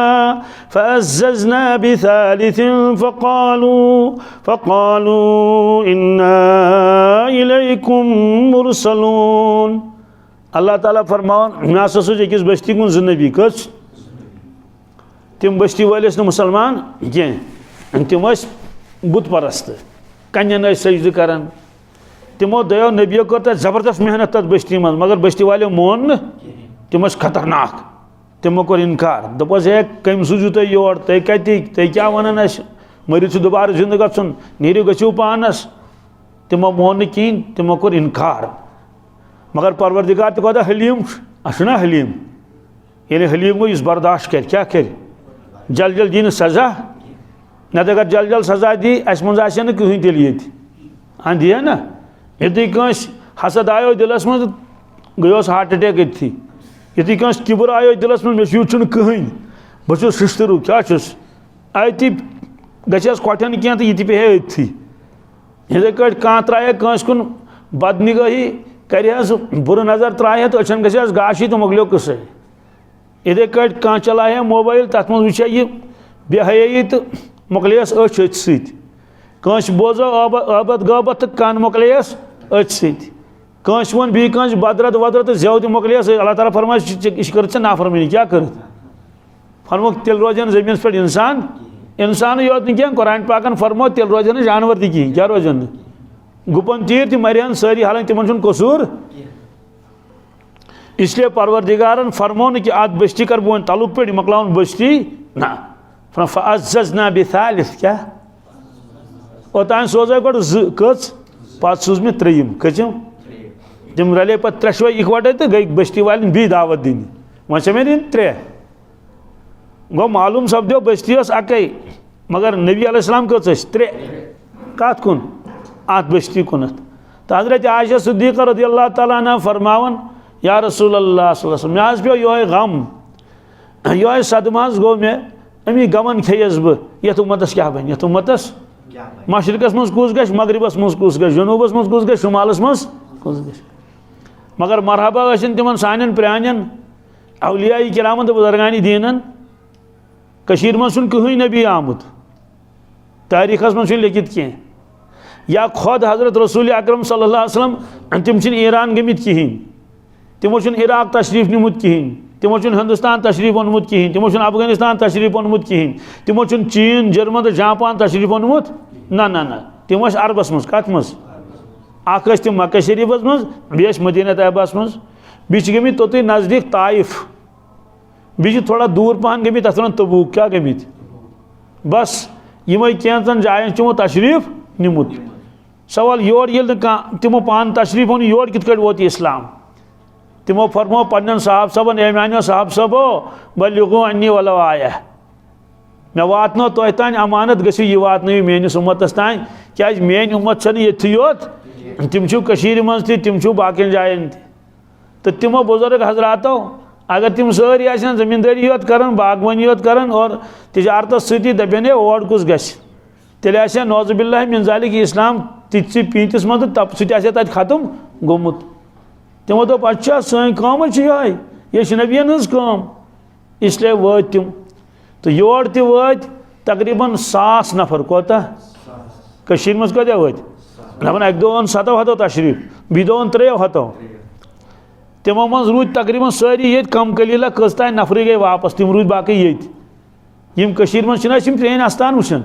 फअज़्ज़ज़ना बिसालिसिन फ़क़ालू इन्ना इलैकुम मुरसलून। अल्लाह ताला फरमान मे हसा सोच अकिस बस्ती कुन 2 नबी कस, तम बस्ती वाले न मुसलमान कह, तम बुत परस्त, कन्यन सजद करान, तमो दो नबियों कर तक जबरदस्त मेहनत तथ बस्ती मज, मगर बस्ती वाले मोन न, तम खतरनाक, तमो कोर इनकार, दपस है कम सूजू तुम योर, तुम कत क्या वन मरित दोबारा जिंद गन नीरू गो पानस, तमो मोन न कहें, तमो कोर इनकार। मगर परवरदिगार तो हलीम अना हलीम, यानी हलीम गो इस बर्दाश्त कर, क्या कर जल जल दी सजा, नत अगर जल जल सजा दी अस मज कहें तेल ये हाँ दिया ना। युति कस हसद आयो दिलस मज गयोस हार्ट अटैक अथी, युति कस किबर आयो दिलस मज मे यूत कहें बहुत शिश्तरू क्या अति गस कठन कह तो ये पे अथी। इथे कट कह त्राए कस कुन बदनिगही कर बुर नजर त्राए तो अचन गस गाशी तो मोकलो कस। इथे कट कह चलाए मोबाइल तथ मज वुचा यह बेहयाई तो मोकलस अच अथ सस बोजो आबत गबत तो कान मोकलस अथ सस वन बी कस बदरत वदरत ज्यो तो मोकलस। अल्लाह ताला फरमाए कर नाफरमानी क्या कर फरमो तेल रोजन जमीन पे इंसान योत क्या कुरान पाकन फरमो तेल रोजन जानवर तह कहें क्या रोजन गुपन तीर तम मरहन सारी हालांकि तिमन कसूर। इसलिए परवरदिगारन फरमो कि आत बस्ती कर बह तलुक पे मकलाउन बस्ती ना, फ़अज़्ज़ज़ना बिसालिस क्या ओतान सोजा गो कच पत सूज मे 3 कचम तम रले पे 3 इकवटे तो गई बस्ती वाले बी दावत दिन, वह मे दिन 3 गो मालूम सपदो बस्ती अकै मगर नबी अलैहिस्सलाम कच त्रे कत कुन अत बस्ती कुनत। तो हजरत आयशा सिद्दीक़ा रज़ियल्लाहु ताला अन्हा फरमावन या रसूलल्लाह सल्लल्लाहु अलैहि वसल्लम मे पे यो गम यो सदमा गो मे अमी गमन खेयस बह ये उम्मतस क्या बन ये उम्मतस मशरकस मज कुस गश मगरिबस मज कुस गश जनूबस मज कुस गश शुमालस मज कुस गश। मगर मरहबा इन तिमन सान प्रान अवलिया किरामन तो बुजुर्गान दीनन कशीर मज कहीं नबी आमुत तारीखस मज लिखित कह या खुद हजरत रसूल अकरम सल्लल्लाहु अलैहि वसल्लम तिम ईरान गमित कहें तिमो इराक तशरीफ निमुत कहें तिमो हिंदुस्तान तशरीफ ओनमुत कहें तिमो अफगानिस्तान तशरीफ ओनमुत कहें तिमो चीन जर्मन तो जापान तशरीफ ओनमुत ना ना ना तिम अरबस मज कत मज अख तिम मक्का शरीफस मज बे मदीना तैयबा मज बी गमित तोत नज़दीक ताइफ बी थोड़ा दूर पहन गमित तथ तबूक क्या गमित बस यमे कैंचन जायन तिमो तशरीफ निमुत। सवाल योर तिमो पान तशरीफ ओन योर कित वोत इस्लाम तिमो फरमो पन्न साहब सबन ए मानो साहब सबो बल्लिगु अन्नी वलो आया मे वातनो तोह तान अमानत गसी ये वातन मेनिस उम्मतस तान क्या मेन उम्मत छन ये योत तिम कशीर मज तिम बाकिन जायन तो तिमो बुजुर्ग हजरातो अगर तिम सारी आसन जमींदारी योत करन बागवानी योत करन और तिजारत सती दपेन ओर कुस गश तेल आसे नौजुबिल्लाह मिन ज़ालिक इस्लाम तिथि पीतिस मज तब सह तत खत्म गोमुत। तिमो दोप अच्छा सन कम ये नबियन हज कम इसलिए वत तिम तो योर त वत तकरीबन 100 नफर कोता कशीर मज कत वत दपान अक दो 7 हतो तशरीफ बी दो 3 हतो तिमो मज रूद तकरीबन सारी ये कम कलीला कस तान नफर गई वापस तिम रूद बाकी ये कशीर मज प्रेन आस्थान वुचन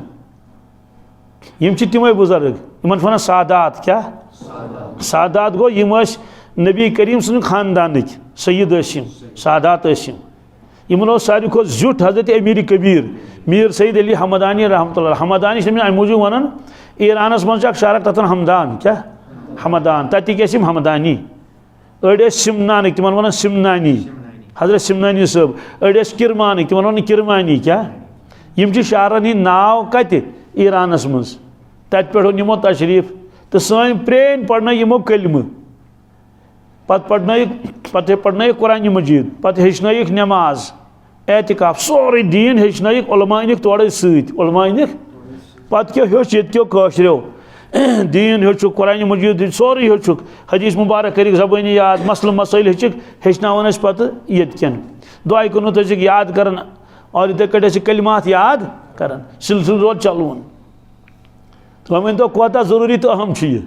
यम तिमे बुजुर्ग इन वन सादात क्या सादात गो यम नबी करीम सन खानदान सईद सादात इन सारी खो जुट हजरत अमीर कबीर मीर सईद अली हमदानी रहमतुल्लाह हमदानी अम मूजूब वन ईरानस मज शारक तथन हमदान क्या हमदान तक हमदानी अड़ सिमनान तिमन वन सिमनानी हजरत सिमनानी सब अड़ किरमान तिमन वन किरमानी क्या यम शारन नाव कत ईरानस मज तत पे निमो तशरीफ तो सन प्रेन पढ़न यमो कलम पत पढ़न कुरान मजीद पत हेचन नमाज एतिकाफ सोरे दीन हेचन उलमा अनिक तोड़े सलमा अनिक पत क्या हेच ये कशरो दीन हेच कुरान मजीद सोरे हेच हदीस मुबारक कर जबानी याद मसल मसाइल हेचन पत ये दुआ कुन याद कर और इथे कटे कलिमात याद कर सिलसिल रोज चलवन तो वन तो कोता जरूरी तो अहम ये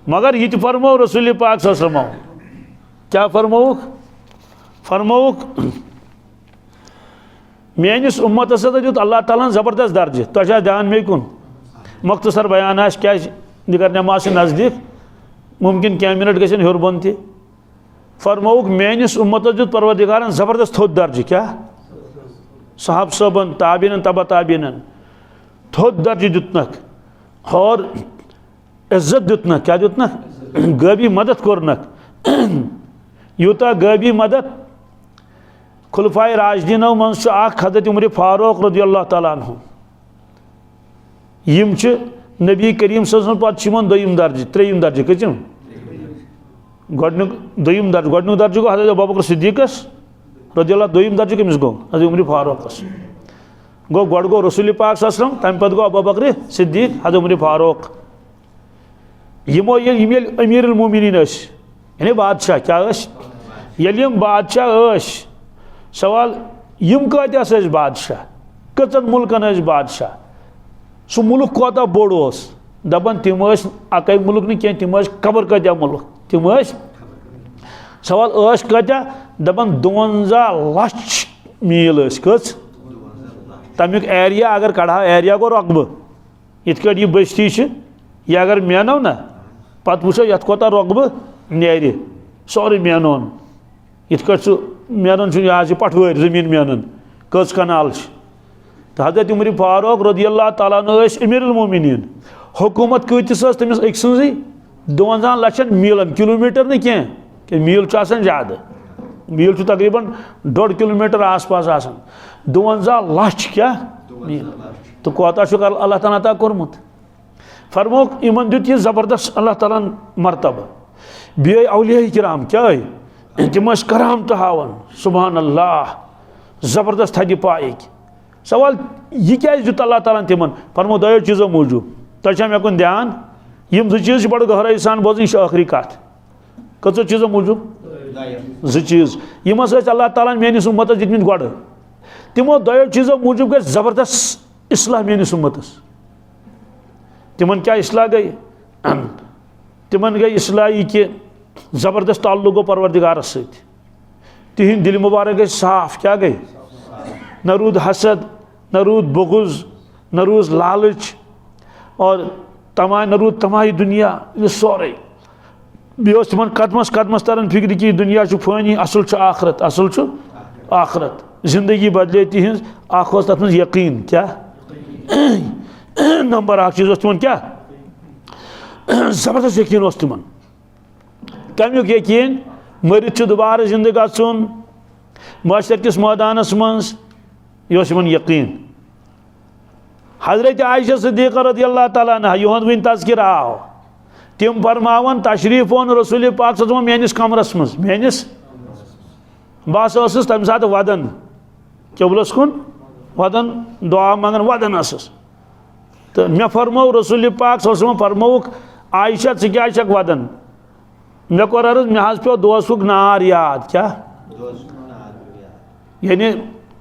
मगर ये फरमो रसूल पाक सल्लल्लाहु अलैहि वसल्लम क्या फरमोक मेनिस उम्मतस दुत अल्लाह ताला जबरदस्त दर्ज तो ध्यान मे कुन मुख्तसर बयान क्या दिगर नमाज नज़दीक मुमकिन क्या मिनट गन हर बोन तह फरमोक मेनिस उम्मतस दुत परवरदिगारन जबरदस्त थोद दर्ज क्या साहब सबन ताबीन तबा ताबीन थोद दर्ज दुतनक और इज्जत दुतनक क्या दुतनक गबी मदद कोरनक यूता गबी मदद खुलफाए राशिदीनों मज हजरत उमर फारूक रज़ियल्लाहु ताला अन्हु यम नबी करीम सल्लल्लाहु अलैहि वसल्लम पत दोयम दर्ज त्रेयम दर्ज कचम दोयम दर्ज गोडनुक दर्ज गो हजरत अबू बकर सिद्दीक़स रज़ियल्लाहु दोयम दर्ज कमिस गो हजरत उमर फारूकस गो गोड गो रसूल पाक सल्लल्लाहु अलैहि वसल्लम तम पत गो अबू बकर सिद्दीक़ हजरत उमर फारूक यमो अमीरुल मोमिनीन यानी बादशाह क्या यम बादशाह सवाल यम कत बादशाह कचन मुल्कन बादशाह सह मुल्क कोता बोड़ दपान तिम अक मुल्क न कह तिम कबर कत्या मुल्क तिम सवाल कत्या दपान 52 लाख मील कच तमिक एरिया अगर कड़ा एरिया गो रकबह इत ये बस्ती यह अगर मेनो ना पत वो ये कोता रकबह नेर सोरे मेनोन इत मेनन यह पटवर जमीन मेनन कच कनाल तो हजरत उमर फारूक रज़ियल्लाहु ताला अन्हु अमीरुल मोमिनीन हुकूमत कतिस तमिस अक सजी 52 लाख मीलन किलोमीटर न कह मील ज़्यादा मील तकरीबन 1.5 किलोमीटर आस पास 52 लाख क्या मील तो कोता अल्लाह ताला अता कोरमुत फरमोक इमन दुत यह जबरदस्त अल्लाह ताला मर्तबा बे औलिया किराम क्या तम करामत हावन सुबहान अल्लाह जबरदस्त हद पाए सवाल यह क्या दुत अल्लाह ताला तिमन फरमो दो चीज़ों मूजूब तुझा मे कुन ध्यान यम 2 चीज़ बड़ गहराई सान बोजन यह आखिरी कत कचो चीज़ों मूजूब 2 चीज़ यम अल्लाह ताला मेनिस उम्मतस दितमित गड तिमो 2 चीज़ों मूजूब गई जबरदस्त इस्लाह मेनिस उम्मतस तिमन क्या इस्लाह गई तिमन गई इस्लाह यह कि जबरदस्त ताल्लुक गो परवरदिगारस सत तिहिंद दिल मुबारक गई साफ क्या गई न रूद हसद न रूद बुग़्ज़ न रूद लालच और न रूद तमाही दुनिया यह सोरे बे तिमन कदमस कदमस तरन फिक्र कि दुनिया फानी असल आखरत जिंदगी बदले तिहिंज तथ मज यकीन क्या नंबर 1 चीज़ तिमन क्या जबरदस्त यकीन तिमन कमुक यकीन मरित दोबारा जिंदगी गन महशर किस मैदानस मज यह यकीन हजरत आयशा सिद्दीक़ा रज़ियल्लाहु तआला अन्हा युहद वन तज़किर आव तिम फरमावन तशरीफ ओन रसूल पाक सल्लल्लाहु मेनिस कमरस मज मेनिस बस तम सात वदन किबलस कुन वदन दुआ मंगन वदन तो मे फरमो रसूल पाक सल्लल्लाहु फरमोक आयशा क्या वदन मे कोर अर्ज मे पे दोस्तुक नार याद क्या यानी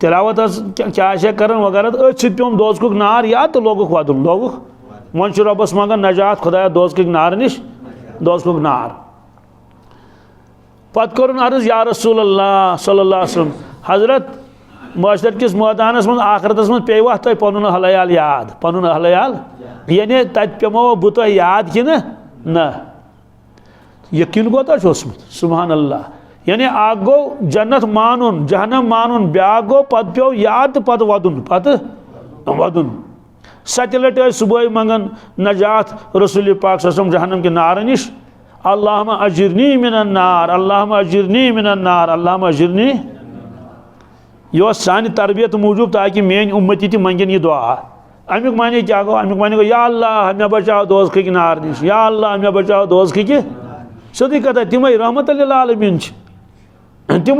तिलावत क्या कर वगैरह अथ पे दोस्तुक नार याद तो लोगुक वदन लोगुक वन रबस मंगन नजात खुदाया दोस्तुक नार निश दोस्तुक नार पत कर अर्ज या रसूल अल्लाह सल्लल्लाहु अलैहि वसल्लम हजरत महशर किस मैदानस मज आखरतस मज पेवा तुम पनुन हलयाल याद पनुन हलयाल यानी तत पेमो बह तुह याद कि न यकीन कोता सुबहान अल्लाह यानी आग गो जन्नत मानुन जहन्नम मानुन ब्या गो पत पे याद पत वदुन 7 लट सुबह मंगन नजात रसूल पाक सल्लल्लाहु जहन्नम के नार निश अल्लाहुम्मा अजिरनी मिनन नार अल्लाहुम्मा अजिरनी मिनन नार अल्लाहुम्मा अजिरनी यह सान तरबियत मूजूब ताकि मेन उम्मती ती मंगन यह दुआ अमुक माने क्या गो अमुक माने गो या अल्लाह मे बचाओ दोज़ख के नार निश या अल्लाह मे बचाओ दोज़ख के सदी कथा तिम रहमत लिल आलमीन तिम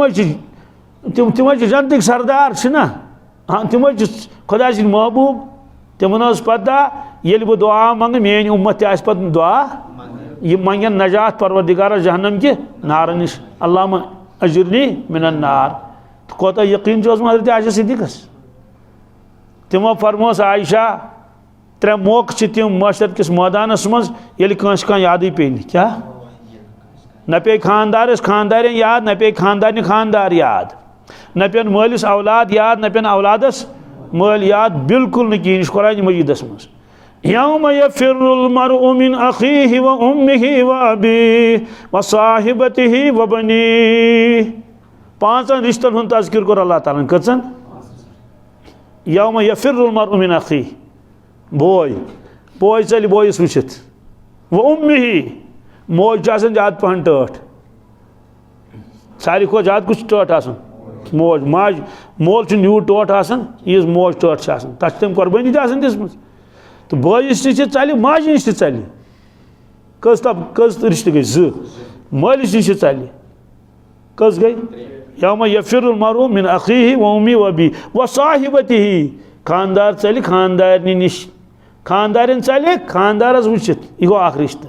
जन्नतिक सरदार हाँ तिम खुदा सिंद महबूब तिमन पता ये बह दुआ मंग मेन उम्मत पे दुआ यह मंगन नजात परवरदिगार जहन्नम के नार निश अल्लाहुम्मा अजिरनी मिनन नार तो कोता यकीन हजरत आयशा सिद्दीक़स तिमो फरमोस आयशा 3 मौक़ तिम महशर किस मैदानस मज ये कंस याद पे क्या न पे खानदारस खानदार याद न पे खानदार खानदार याद न पे मालिस औलाद याद न पे औलादस माल याद बिल्कुल न कहीं कुरान मजीदस मज यौम यफिर्रुल मरउ मिन अखीहि व उम्मिहि व अबीहि व साहिबतिहि व बनीहि 5 रिश्तन हुन तज़किर कर अल्लाह ताला कचन यौम यफिर्रुल मरउ मिन अखीहि बोय चल बोयस वुचित व उम्मिहि मोज ज्यादा पहन टठ सारी खो ज्यादा कुछ टठ आसन मोज माज मोल यूट टोट आसन यीज मोज टठ तथ तम कुर्बानी दिसम तो बोयस नश चल माज नश चल कस रिश्त गई 2 मालिस नश चल कस गई यौम यफिर्रुल मरउ मिन अखीहि व उम्मिहि व अबीहि व साहिबतिहि खानदार चल खानदारनी निश खानदारन चल खानदारस वुचित यह गो अख रिश्त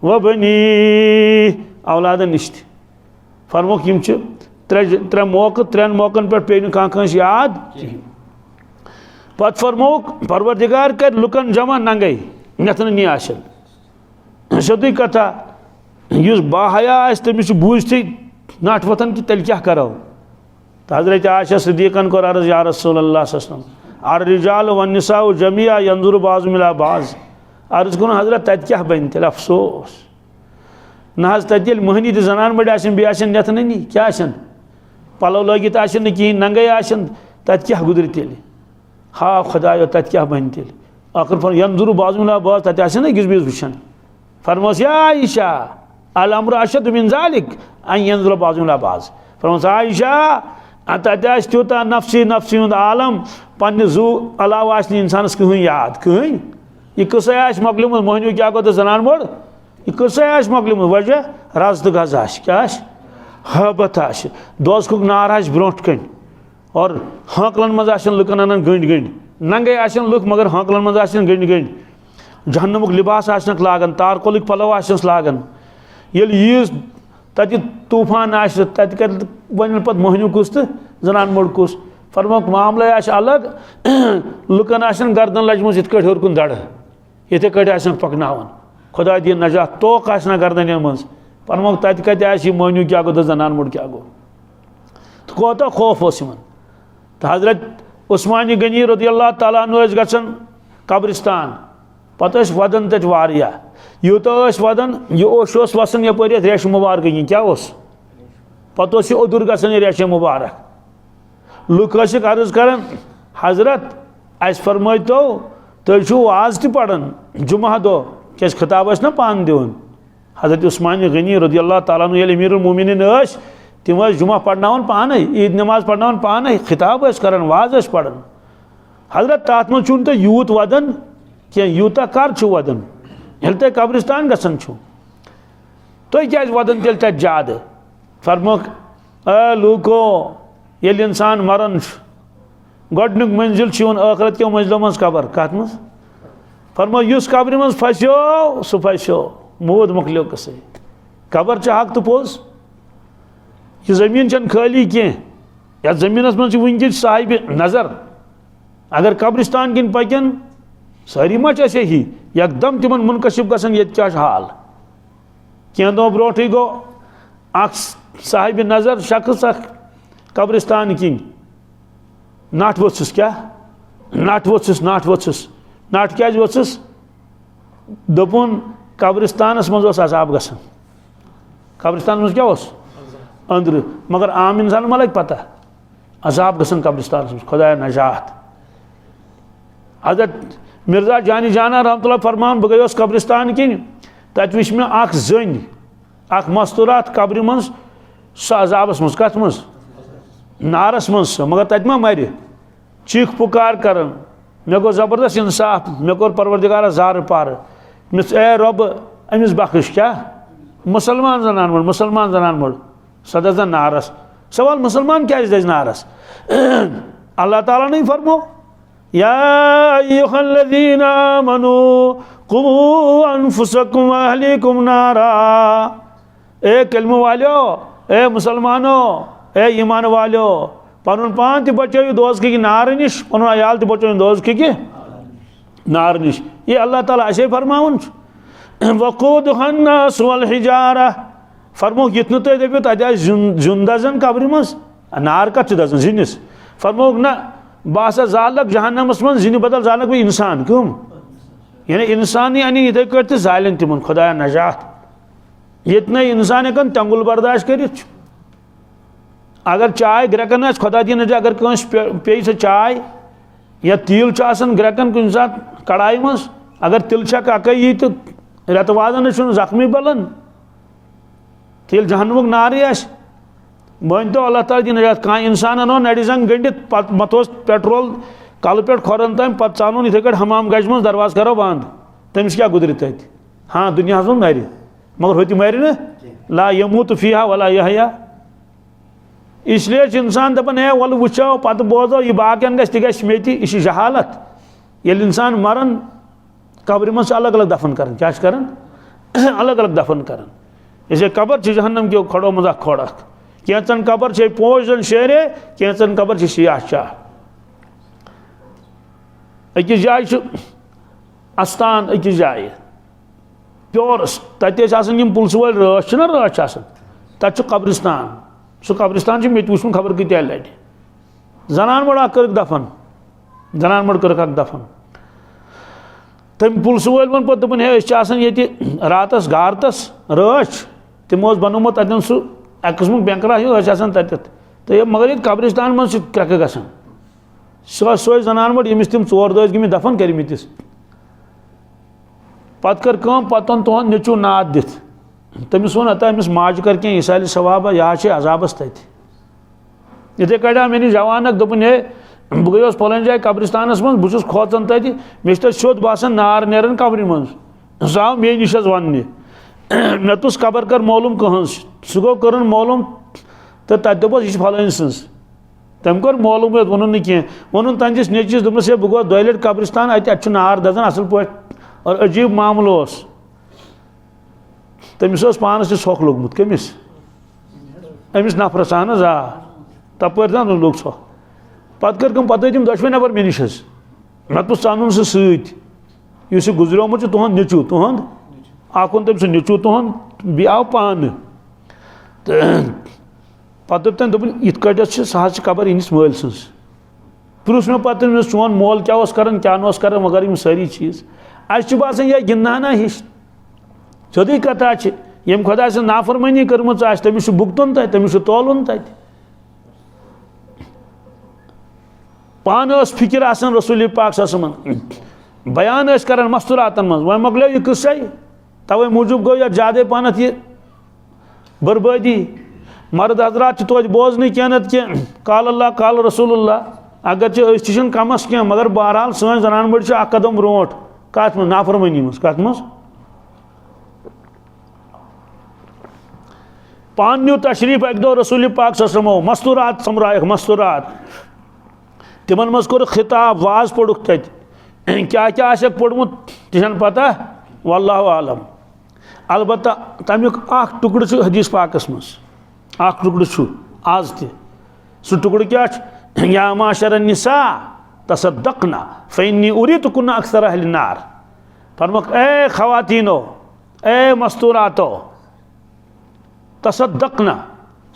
व बनी औलाद निश फरमोक यम 3 मौक़ 3 मौक़न पे पे कस याद पत फरमोक परवरदिगार कर लुकन जमा नंगे नथन आशन सदी कथा इस बाहया तमिस बूझती नट वतन कि तेल क्या करो तो हजरत आयशा सिद्दीक़न को अर्ज या रसूलल्लाह सल्लल्लाहु अलैहि वसल्लम अर रिजाल वन निसाउ जमिया यंजुरु बाज़ुहुम इला बाज़ अर्ज कर हजरत तत क्या बन तेल अफसोस न तत महनी तो जनान बड़ बेन नथनी क्या पलो लगित कहीं नंगे तत क्या गुजर तेल हा खुदायो तत क्या बन तेल आखिर यंजुरु बाज़ुहुम इला बाज़ तत अकिस बेस वुचान फरमोस या आयशा अल अम्र अशद मिन ज़ालिक अन यंजुर बाज़ुहुम इला बाज़ फरमोस आयशा तत तूता नफसी नफसी हुंद आलम पन्ने जू अलाव इंसानस कहीं याद कहीं यह कसा मकलुम मोहनियो क्या गो तो जनान मोड़ यह कसा मकलुम वजह रज तो गज क्या हबत दोजक नार ब्रोट कन और हाकलन मज लुकन अनान गंड गंड नंगे लुक मगर हाकलन मज गंड गंड जहन्नमुक लिबास लागन तारकोलिक पलव लागन ये यीज तत तूफान तत कर वन पे मोहनियो कुस तो जनान मोड़ कुस फरमोक मामला अलग लुकन गर्दन लजम इत हर कुन दड़ इथे कट पकनावन खुदा दी नजात तोक गर्दन मज फरमोक तत कत मोहनियो क्या गो तो जनान मोड़ क्या गो तो कोता खौफ तो हजरत उस्मान गनी रज़ियल्लाहु ताला अन्हु गसन कब्रिस्तान पत वदन तत वारिया यूत वदन यह वसन यपर रेश मुबारक क्या पत ओदुर गसन रेश मुबारक लुक अर्ज कर हजरत अस फरम तो तुम वाज तड़ान जुमा दो क्या खिताब ना पान दिन हजरत उस्मान गनी रज़ियल्लाहु ताला अन्हु अमीरुल मोमिनीन तिम जुमा पढ़नावन पान ईद नमाज पढ़नावन पान खिताब करान वाज पढ़ान हजरत तथ मज तो यूत वदन क्या यूता कर वदन ये तुम कब्रिस्तान गसन तुम क्या वदन तेल तत ज्यादा फरमोक लूको ये इंसान मरन गोडनुक मंजिल आखरत के मंजिलों मज कबर कत मज फरमो युस कब्र मज फसो सह फसो मूद मुकलो कस कबर हक तो पोज यह जमीन चन खाली कह जमीनस मज वनक साहिब नजर अगर कब्रिस्तान किन पकन सारी मा ही एकदम तिमन मुनकशिफ गसन ये क्या हाल क्या दो ब्रोट गो साहिब नजर शख्स कब्रिस्तान किन नाट वोत्स क्या नाट वोत्स नाट क्या वोत्स दोपुन कब्रिस्तानस मज अजाब गसन कब्रिस्तान मज क्या अंदर मगर आम इंसान मा लग पता अजाब गसन कब्रिस्तान खुदा नजात हजरत मिर्जा जानी जाना रहमतुल्लाह फरमान बह गयोस कब्रिस्तान किन तत वुच मे जन मस्तूरात कब्र मज सह अजाबस मज कत मज नारस मज मगर तत मा मर चीख पुकार कर मे गो जबरदस्त इंसाफ मे कोर परवरदिगार जार पार मिस ए रब अमिस बख्श क्या मुसलमान जनान मोड़ सदा जन नारस सवाल मुसलमान क्या दज नारस अल्लाह ताला नहीं फरमो या अय्युहल्लज़ीना आमनू क़ू अनफुसकुम व अहलीकुम नारा ए कलमो वालो ए मुसलमानो ए ईमान वालो पनुन पान त बचो दोज़ख की नार निश पनुन अयाल त बचो दोज़ख की नार निश ये अल्लाह ताला ऐसे फरमावन वक़ूदुहन नास वल हिजारा फरमो यत तुम दपो तत जुन दजन कब्र मज नार कत दजन जिनिस फरमोक ना बह जालक जहन्नमस मज जिन बदल जालक बह इंसान कम यानी इंसान यानी इथे कट जालन तिमन खुदा नजात ये इंसान हेकन तंगुल बर्दाश्त कर अगर चाय ग्रेकन खुदा दी नजा अगर कंस पे सह चाय या तिल ग्रेकन कुन सात कड़ाई मज अगर तिल छक अक यी तो रेतवादन जख्मी बलन तेल जहन्नमुक नार वन तो अल्लाह ताला दी नजात कह इंसान अनो नड़ जंग गंडित मत पेट्रोल कल पे खोरन तम पे चान इथे कट हमाम गज मज दरवाज करो बंद तमिस क्या गुजर तत हाँ दुनिया मर मगर होती मर न ला यमूत फीहा वला यहया इसलिए इंसान दपान है वल वो पत बोजो यह बाकन गि यह जहालत ये इंसान मरन कब्र मज अलग अलग दफन कर क्या अलग अलग दफन कर इसे कबर जहन्नम के खड़ो मज खोड़ कैचन कबर पोजन शेरे कैचन कबर सियाह शाह अकिस जाय अस्तान अकिस जाय प्योरस तत पुलिस वल रच ना रच तत कब्रिस्तान सह कब्रिस्तान मे वुचमुत खबर कत्या लट जनान मड़ कर दफन तम पुलिस वल वन पे दोपन हे रातस गारतस रच तमो बनोमुत अतन सह एक किस्मुक बैंकरा तत तो मगर ये कब्रिस्तान मज क्रक गसान सह सोच जनान मड़ यमिस तम 4 दह गमित दफन करमिस पत कर पतन तुहद नचू नात दित तमिस वो अत अमिस माज कर क्या इसाल सवाबा यह अजाबस तत इथे कड़ा मे नश जवानक दोपन हे बह गयोस फलान जाए कब्रिस्तानस मज बहुत खोचन तत मे सोद बासान नार नेरान कब्र मज सह आव मे नश वन मे तुस कबर कर मालूम कहज सह गो कर मालूम तो तत दोपस यह फलान सज तम कोर मालूम वोन नी कह वोन तंदिस नेचिस दोपस बह गो 2 लट कब्रिस्तान अत नार दजान असल पे और अजीब मामल तमिस पानस सोख लोगमुत कमिस अमिस नफरस अहन आ तपर लोग सोख पत कर पत तम 2 नफर मे नश मे तुस वन सह गुजरोमुत तुहद नीचू तुहद आकुन तम सह नीचू तुहद बी आव पान पत दोप तम इत सह कबर इनिस मल सज पुरुष मे पत चोन मोल क्या कर मगर यम सारी चीज अस बासान यह गिंदना हिश सोदी कथा यम खुदा से नाफरमानी कर्म तमिस भुगतन तमिस तोलन तत पान फिक्र आसान रसूल पाक सल्लल्लाहु बयान कर मस्तूरातन मज वह मोकलो यह किस्सा तवे मूजूब गो या ज्यादा पानत यह बर्बादी मर्द हजरात तो बोजन कह नत कह काल अल्लाह काल रसूलुल्लाह अगर तह कमस कह मगर बहरहाल सन जनान बड़ अ कदम ब्रोट कत मज नाफरमानी मज कत मज पान न्यू तशरीफ एक दो रसूल पाक सल्लल्लाहु मस्तूरात समरायक मस्तूरात तिमन मज कोर खिताब वाज पड़ुक तत क्या क्या आसक पोड़मुत तहन पता वल्लाहु आलम अलबत्ता तमिक टुकड़ हदीस पाकस मज टुकड़ आज तह टुकड़ क्या या माशर निसा तसद्दक़ना फ़इन्नी उरीतुकुन्ना अक्सर अहल नार फरमाक ए खवातीनो ए मस्तूरातो तसद्दक़ना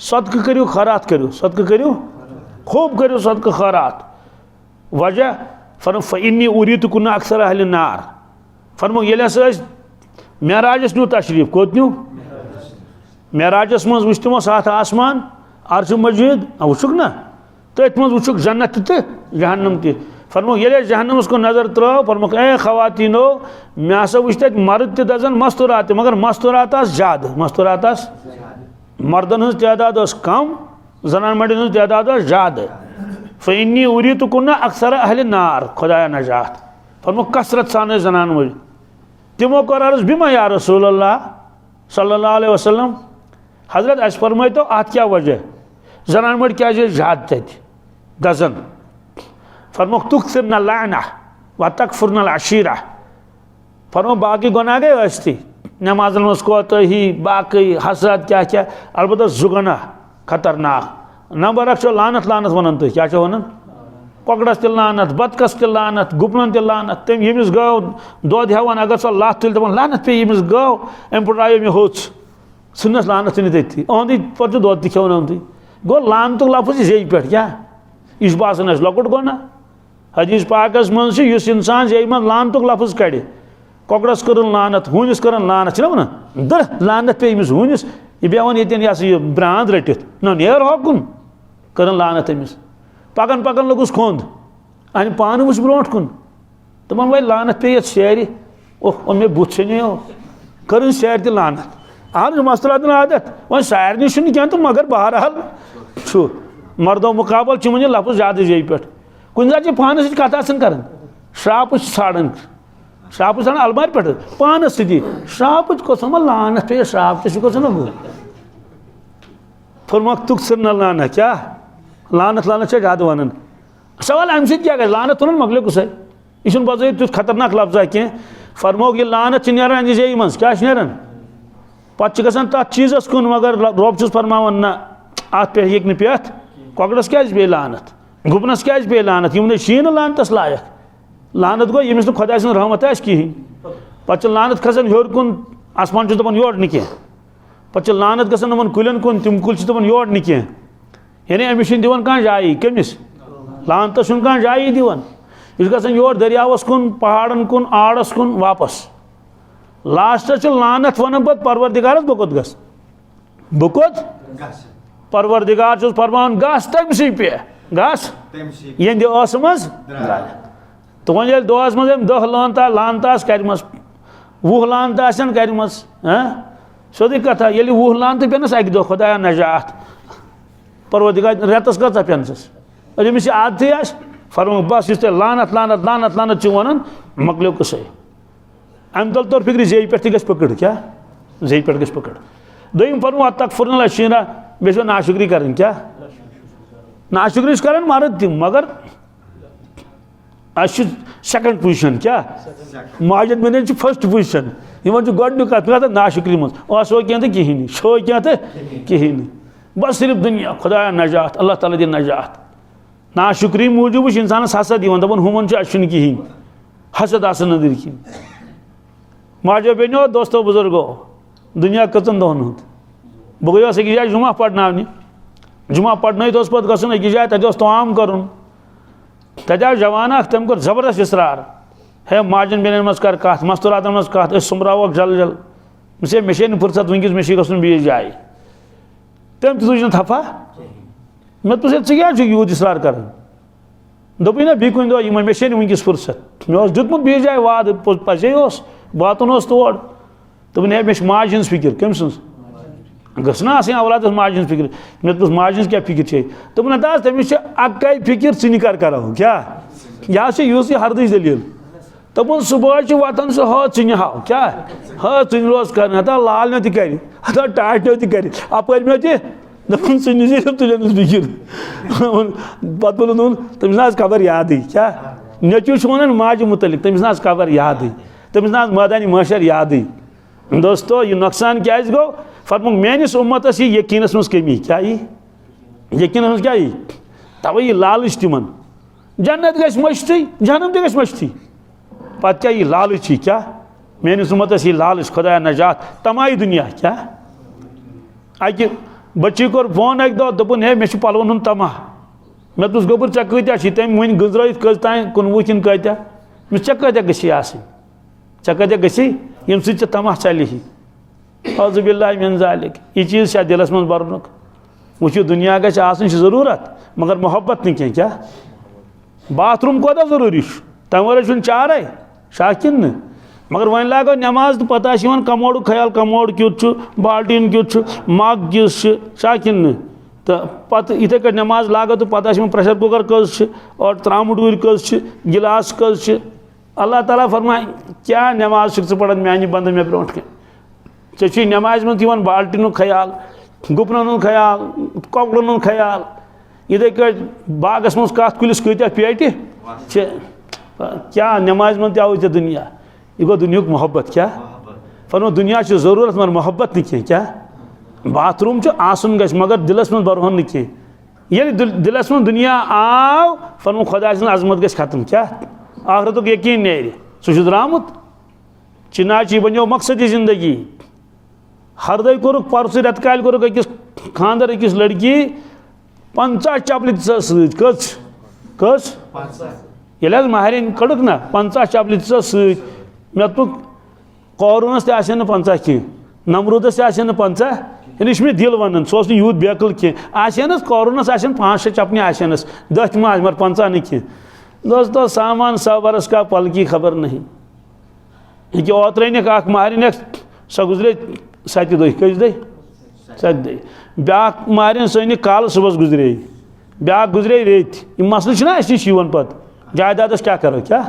सदक़ करियो खैरात करियो सदक़ करियो खूब करियो सदक़ खैरात वजह फरमा फ़इन्नी उरीतुकुन्ना अक्सर अहल नार फरमा ये मेराजस न्यू तशरीफ कोत न्यू मेराजस मज वुच तमो साथ आसमान अर्श मजीद वुचुक ना तथ मज वुचुक जन्नत तो जहन्नम तह फरमा ये जहन्नमस को नजर त्रो फरमा ए खवातीनो मे हसा वुच तत मर्द तह दजन मस्तूरात मगर मस्तूरात ज्यादा मस्तूरात मर्दन हज तादाद कम जनान मर्दन हज तादाद ज्यादा फ़इन्नी उरीतुकुन्ना अक्सर अहल नार खुदाया नजात फरमा कसरत सान जनान मर्द तिमो कर अर्ज बिमा या रसूल अल्लाह सल्लल्लाहु अलैहि वसल्लम हजरत अस फरमाय तो अत क्या वजह जनान मर्द क्या ज्यादा तत दजन फरमोक तुक्सिरना लाना व तकफुरना अशीरा फरमा बाकी गुनाह गए अस्ति नमाजन मज कोताही बाकी हसरत क्या क्या अलबत्ता जु गुनाह खतरनाक नंबर 1 लानत लानत वन तुम क्या वन ककड़स तह लानत बतकस तह लानत गुपन तह लानत तम यमिस गौ दोद हेवान अगर सो लत तुल दपान लानत पे यमिस गौ अम पे आयो मे होच सुनस लानत तथी अहद पे दोद तह खेवन गो लानत लफ्ज जे पे क्या यह बासान लकुट गुना हदीस पाकस मज इंसान जे मन लानत लफ्ज कड़ ककड़स कर लानत हूनिस कर लानत वन दर लानत पे अमिस हूनिस यह बेवन ये ब्रांद रटित न नेर होकुन कर लानत अमिस पकन पकन लगुस खोंद अन पान वुच ब्रोट कुन तमन वह लानत पे शेर ओह मे बुत कर शेर तह लानत अहन मस्तूरात आदत वह सारे क्या तो मगर बहरहाल मर्दों मुकाबल वन लफ्ज ज्यादा जे पे कुछ जा पानस सत कथ कर श्राप ाड़न श्राप ाड़न अलमार पे पानस सती श्राप कोसम लानत पे श्राप तोसन गो फरमक तुक सिर न लाना क्या लानत लानत ज्यादा वन सवाल अम क्या गई लानत तुन मकल कुछ यह बजाय तुथ खतरनाक लफ्जा कह फरमोक यह लानत नान अ जे मज क्या नान पे तथ चीज़स कुन मगर रब फरमान ना अत पे हे पेथ ककड़स क्या पे लानत गुपनस क्या पे लानत यम शीन लानतस लायक लानत गो यमिस खुदा सद रहमत कहें पे लानत खसान हर कुन आसमान दपान योर न कह पे लानत गसान कुलन कुन तम कुल दपान योर न कह यानी अमिस दिवान कह जाई कमिस लानतस कह जाई दिवान यह गसान योर दरियावस कुन पहाड़न कुन आड़स कुन वापस लास्टस लानत वन पे परवरदिगारस बह कोत गस बह कोत परवरदिगार फरमान गस तमसी पे गस यह मज तो वो दोहस मज 10 लानत करमस 20 लानत करमस सोदी कथा ये 20 लानत पेनस अक दह खुदाया नजात परवरदिगार रेतस कचा पेंसस अमिस आदत आस फरमो बस इस लानत लानत लानत लानत वन मकलो कसे अम तल तौर फिक्र जे पे पकड़ क्या जे पे पकड़ दोम फरमो तकफुरन अशीना बे नाशुक्री कर क्या नाशुक्री कर मर्द तम मगर सेकंड पोजिशन क्या माजद बन फर्स्ट पोजिशन इन गोडन कत नाशुक्री मज सो क्या तो कहें शो क्या तो कहें बस सिर्फ दुनिया खुदा नजात अल्लाह ताला दी नजात नाशुक्री मूजूब इंसान हसद दपान हुमन अच्छन कहें हसद आसन नदर कहें माजो बेनो दोस्तों बुजुर्गो दुनिया कचन दोहन हूँ बह गई अकिस जाए जुमा पढ़ने जुमा पढ़न पे गन अकिस जाए तत तमाम कर तत जवान तम कर जबरदस्त इसरार है माजन बेन मज कर कत मस्तूरातन मज कत सुमरावक जल जल मे मे फुर्सत वनकस मे गन बीस जाए तम तुज थफा मे क्या यूत इसरार कर दोपी ना बी कुन दो मे वनकस फुर्सत मे दुतमुत बीस जाए वाद पजे वातन तोड़ दोपन है मे माज हज फिक्र कम सज गना औलाद माज हज फिक्र मे माज हज क्या फिक्र दोपन ना तमिस अक्के फिक्र इन कर क्या यह यूस हरदच दलील दोपन सुबह वतन सह इन हाव क्या इन रोज कर हता लाल कर हता टाटो कर अपर मे दोपन इन तुलस फिक्र पे वोन तमिस ना खबर याद क्या नचू वन माज मुतलिक तमिस ना खबर याद तमिस ना मैदान महशर याद दोस्तों यह नुकसान क्या गो फरमो मेनिस उम्मतस यह यकीनस मज कमी क्या यकीन मज क्या तवे यह लालच तिमन जन्नत गस मश्ती जहनम तक मश्ती पत क्या यह लालच क्या मेनिस उम्मतस यह लालच खुदा नजात तमाई दुनिया क्या अकि बच्ची कोर फोन अक दो दोपन है मे पलवन हूं तमा मे दोस गोबर ऐ कत्या तम वन गुजर कज तान 19 किन कत्या मे ऐ कत्या गसी आसि ऐ कत्या गसी यम सह तमा चलि औज़ुबिल्लाहि मिन ज़ालिक यह चीज़ दिलस मज बरनुक वो दुनिया गज आसन जरूरत मगर मोहब्बत नहीं क्या बाथरूम कोता जरूरी तम वे चारे शाकिन मगर वन लागो नमाज तो पता कमोड़ ख्याल कमोड़ क्युत बाल्टीन क्युत मग किस शाकिन तो पत इथे कट नमाज लागो तो पता प्रेशर कुकर कस और त्रामुट वर कस गिलास कस अल्लाह ताला फरमाए क्या नमाज पढ़न मानि बंद मे ब्रो चे नमाज मन बाल्टीन ख्याल गुपन ख्याल कौकड़न ख्याल इथे कट बागस मज कत कुलिस कत्या पेट क्या नमाज मन तव दुनिया यह गो दुनिया मोहब्बत क्या फरमा दुनिया जरूरत मगर मोहब्बत नहीं क्या बाथरूम आसन गस मगर दिलस मज बरहन न ये दिलस मज दुनिया आव फरमा खुदा सज अजमत गस खत्म क्या आखरतुक यकीन नेर सह द्रामुत चिनाची बनो मकसद जिंदगी हरदे कोरुक परसु रेत काल कोरुक अकिस खानदर अकिस लड़की 50 चपल कस कस ये महरिन कड़क ना 50 चपल सत मे कौरूनस तह 50 कह नमरूदस तह 50 यह मे दिल वन सह यूत बेकल कह कौरूनस 5-6 चपने आसनस 10 माज मगर 50 न कह दोस्तों सामान 100 बरस का पल की खबर नहीं ये ओतर महरिन सह गुजरे 7 दह कस दह 7 दह ब्या महरिन सह काल सुबह गुजरे ब्या गुजरे रेत यह मसल नश पे जायदादस क्या करो क्या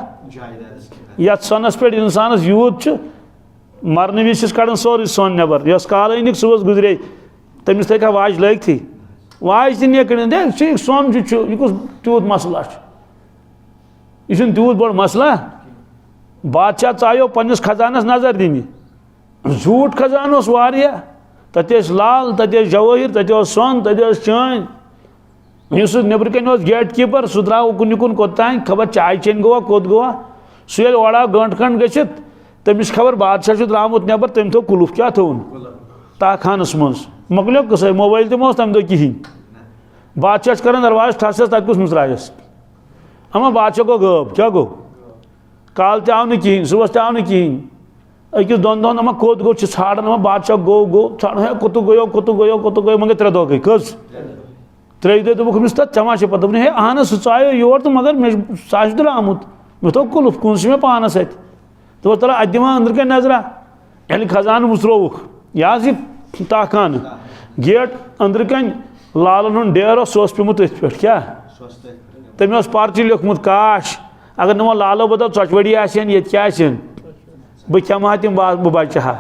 ये सनस पे इंसानस यूत मरने विज कड़न सोरे सोन नबर यस काल सुबह गुजरे तमिस थे वाज लगी वाज तक सोन यह कुछ तूत मसला यह तूत बड़ मसला बादशाह चाहो पन्निस खजानस नजर दिन झूठ खजान तत लाल तत जवाहिर तत सोन तत चान इस नबर कन गेट कीपर सह द्राव कुन कुन कोतान खबर चाय चेन गोवा कोत गोवा सह ओड़ा गंट खंड गसित तमिस खबर बादशाह द्रामुत नबर तम थो कुलुफ क्या थोन ताखानस मज मकलो कस मोबाइल तम तम दो कहें बादशाह कर दरवाज ठस तक कुछ मुसरायस अमा बादशाह गो गब क्या गो काल तव न कहें सुबह तव न कहें अकिस दोन दोन अमा कोत गो छाड़न अमा बादशाह गो छाड़ है कुत गयो मगर 3 दह गई कस 3 दह दोपुक चमा पता है अहन सह आयो योर तो मगर मे द्रामुत मे थो कुलुफ कुन मे पानस अत तो तला अत दिमा अंदर कन नजरा ये खजान मुसरोवुक यह ताखान गेट अंदर कन लालन हुन डेर सह पेमुत अथ पे क्या तमें पर्ची लिखमुत काश अगर नो लालो बदल चचवड़ी आन ये क्या बह खमा तम बह बच हा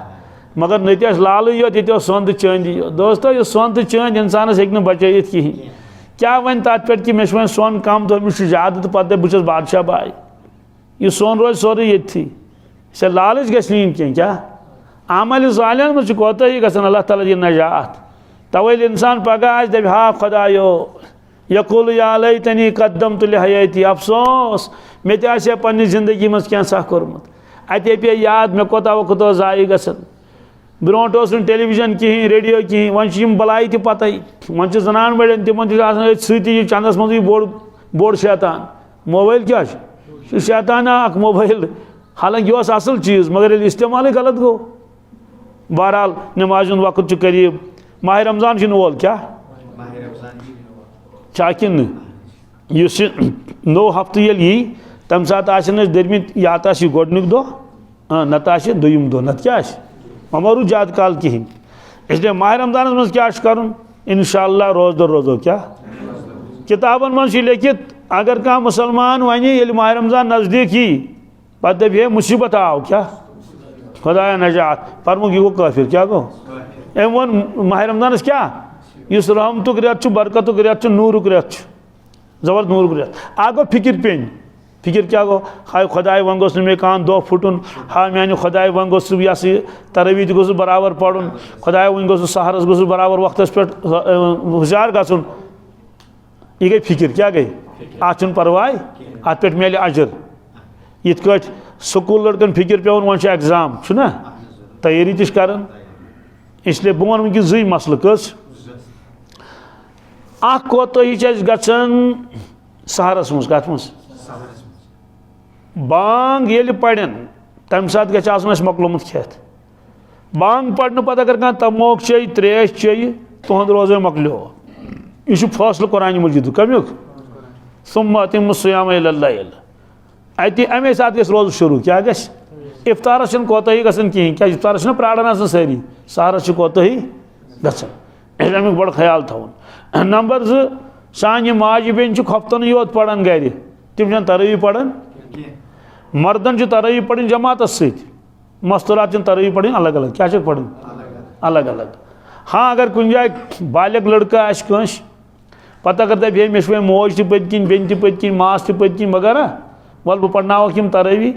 मगर नत लाल योत ये सोंद चंद दोस्तों यह सोन तो चंद इंसानस हे बचित कहें क्या वन तथ पे कि मे वो सोन कम तो अमिस ज्यादा तो पता बहुत बादशाह बाय यह सोन रोज सोरे ये से लालच गई क्या आमल सालियन मज कोताही गसन अल्लाह ताला दी नजात तवल इंसान पगह दप हा खुदायो यकुल या लैतनी कद्दमतु लिहयाती अफसोस मे ते पन्नी जिंदगी मज कैंसा कोर्मुत अते पे याद मे कोता वक्त जाय गसन ब्रोट टेलीविजन कहें रेडियो कहें वन बलाई तो पता वन जनान बड़न तिमन सी चंदस मज बोड़ शैतान मोबाइल क्या शैतान अख मोबाइल हालांकि यह असल चीज़ मगर इस्तेमाल गलत गो बहरहाल नमाज वक्त करीब माह रमजान वोल क्या चाकिन नो हफ्त ये यी तम सात दरमित या तो गोडनुक दो नत दुम दो नत क्या ममरू ज्यादा काल कहें इसलिए माह रमजान मज क्या कर इंशाअल्लाह रोज दर रोजो क्या किताबन मज लिखित अगर कह मुसलमान वन ये माह रमजान नज़दीक ही पत दे मुसीबत आव क्या खुदाया नजात फरमुक यह गो काफिर क्या गो अम वो माह रमजान क्या इस रहमतुक रेत बरकतुक रेत नूरुक रेत जबर नूरुक रेत आ गो फिक्र पेन फिक्र क्या गो हाय खुदाय वन गोस मे कान दो फुटन हा मानी खुदाय वन गोस यह तरावी गोस बराबर पढ़न खुदाय वन गोस सहरस गोस बराबर वक्त पे हुशार गन यह गई फिक्र क्या गई अत परवाह अत पे मिले अजर इत स्कूल लड़कन फिक्र पे वन एग्जाम ना तैयारी तश कर इसलिए बह वन जी मसल कस कोताही गन सहरस मज कत मज बांग ये पड़न तम सात गस मकलोमुत खेत बांग पढ़ने पत अगर कह तमोक चे त्रेश चे तुहद रोजे मकलो यह फैसल कुरान मजीद कमुक सुम्मा अतिम्मु सियाम इला लैल अति अमे सात गस रोज शुरू क्या गस इफ्तारस कोताही गसन कहें क्या इफ्तारस प्राड़न सारी सहरस कोताही गसन अमुक बड़ ख्याल थवन नंबर 2 सान माज बेन हफ्तन योत पढ़ान गर तम तरावी पढ़ान मर्दन तरावी पढ़ी जमात मस्तूरात तरावी पढ़ी अलग अलग क्या पढ़ी अलग अलग हाँ अगर कुछ जाए बालिग लड़का आस पता अगर दे मे वो मोज तन बेन तन मास तन वगैरह वल बह पढ़नावक तरावी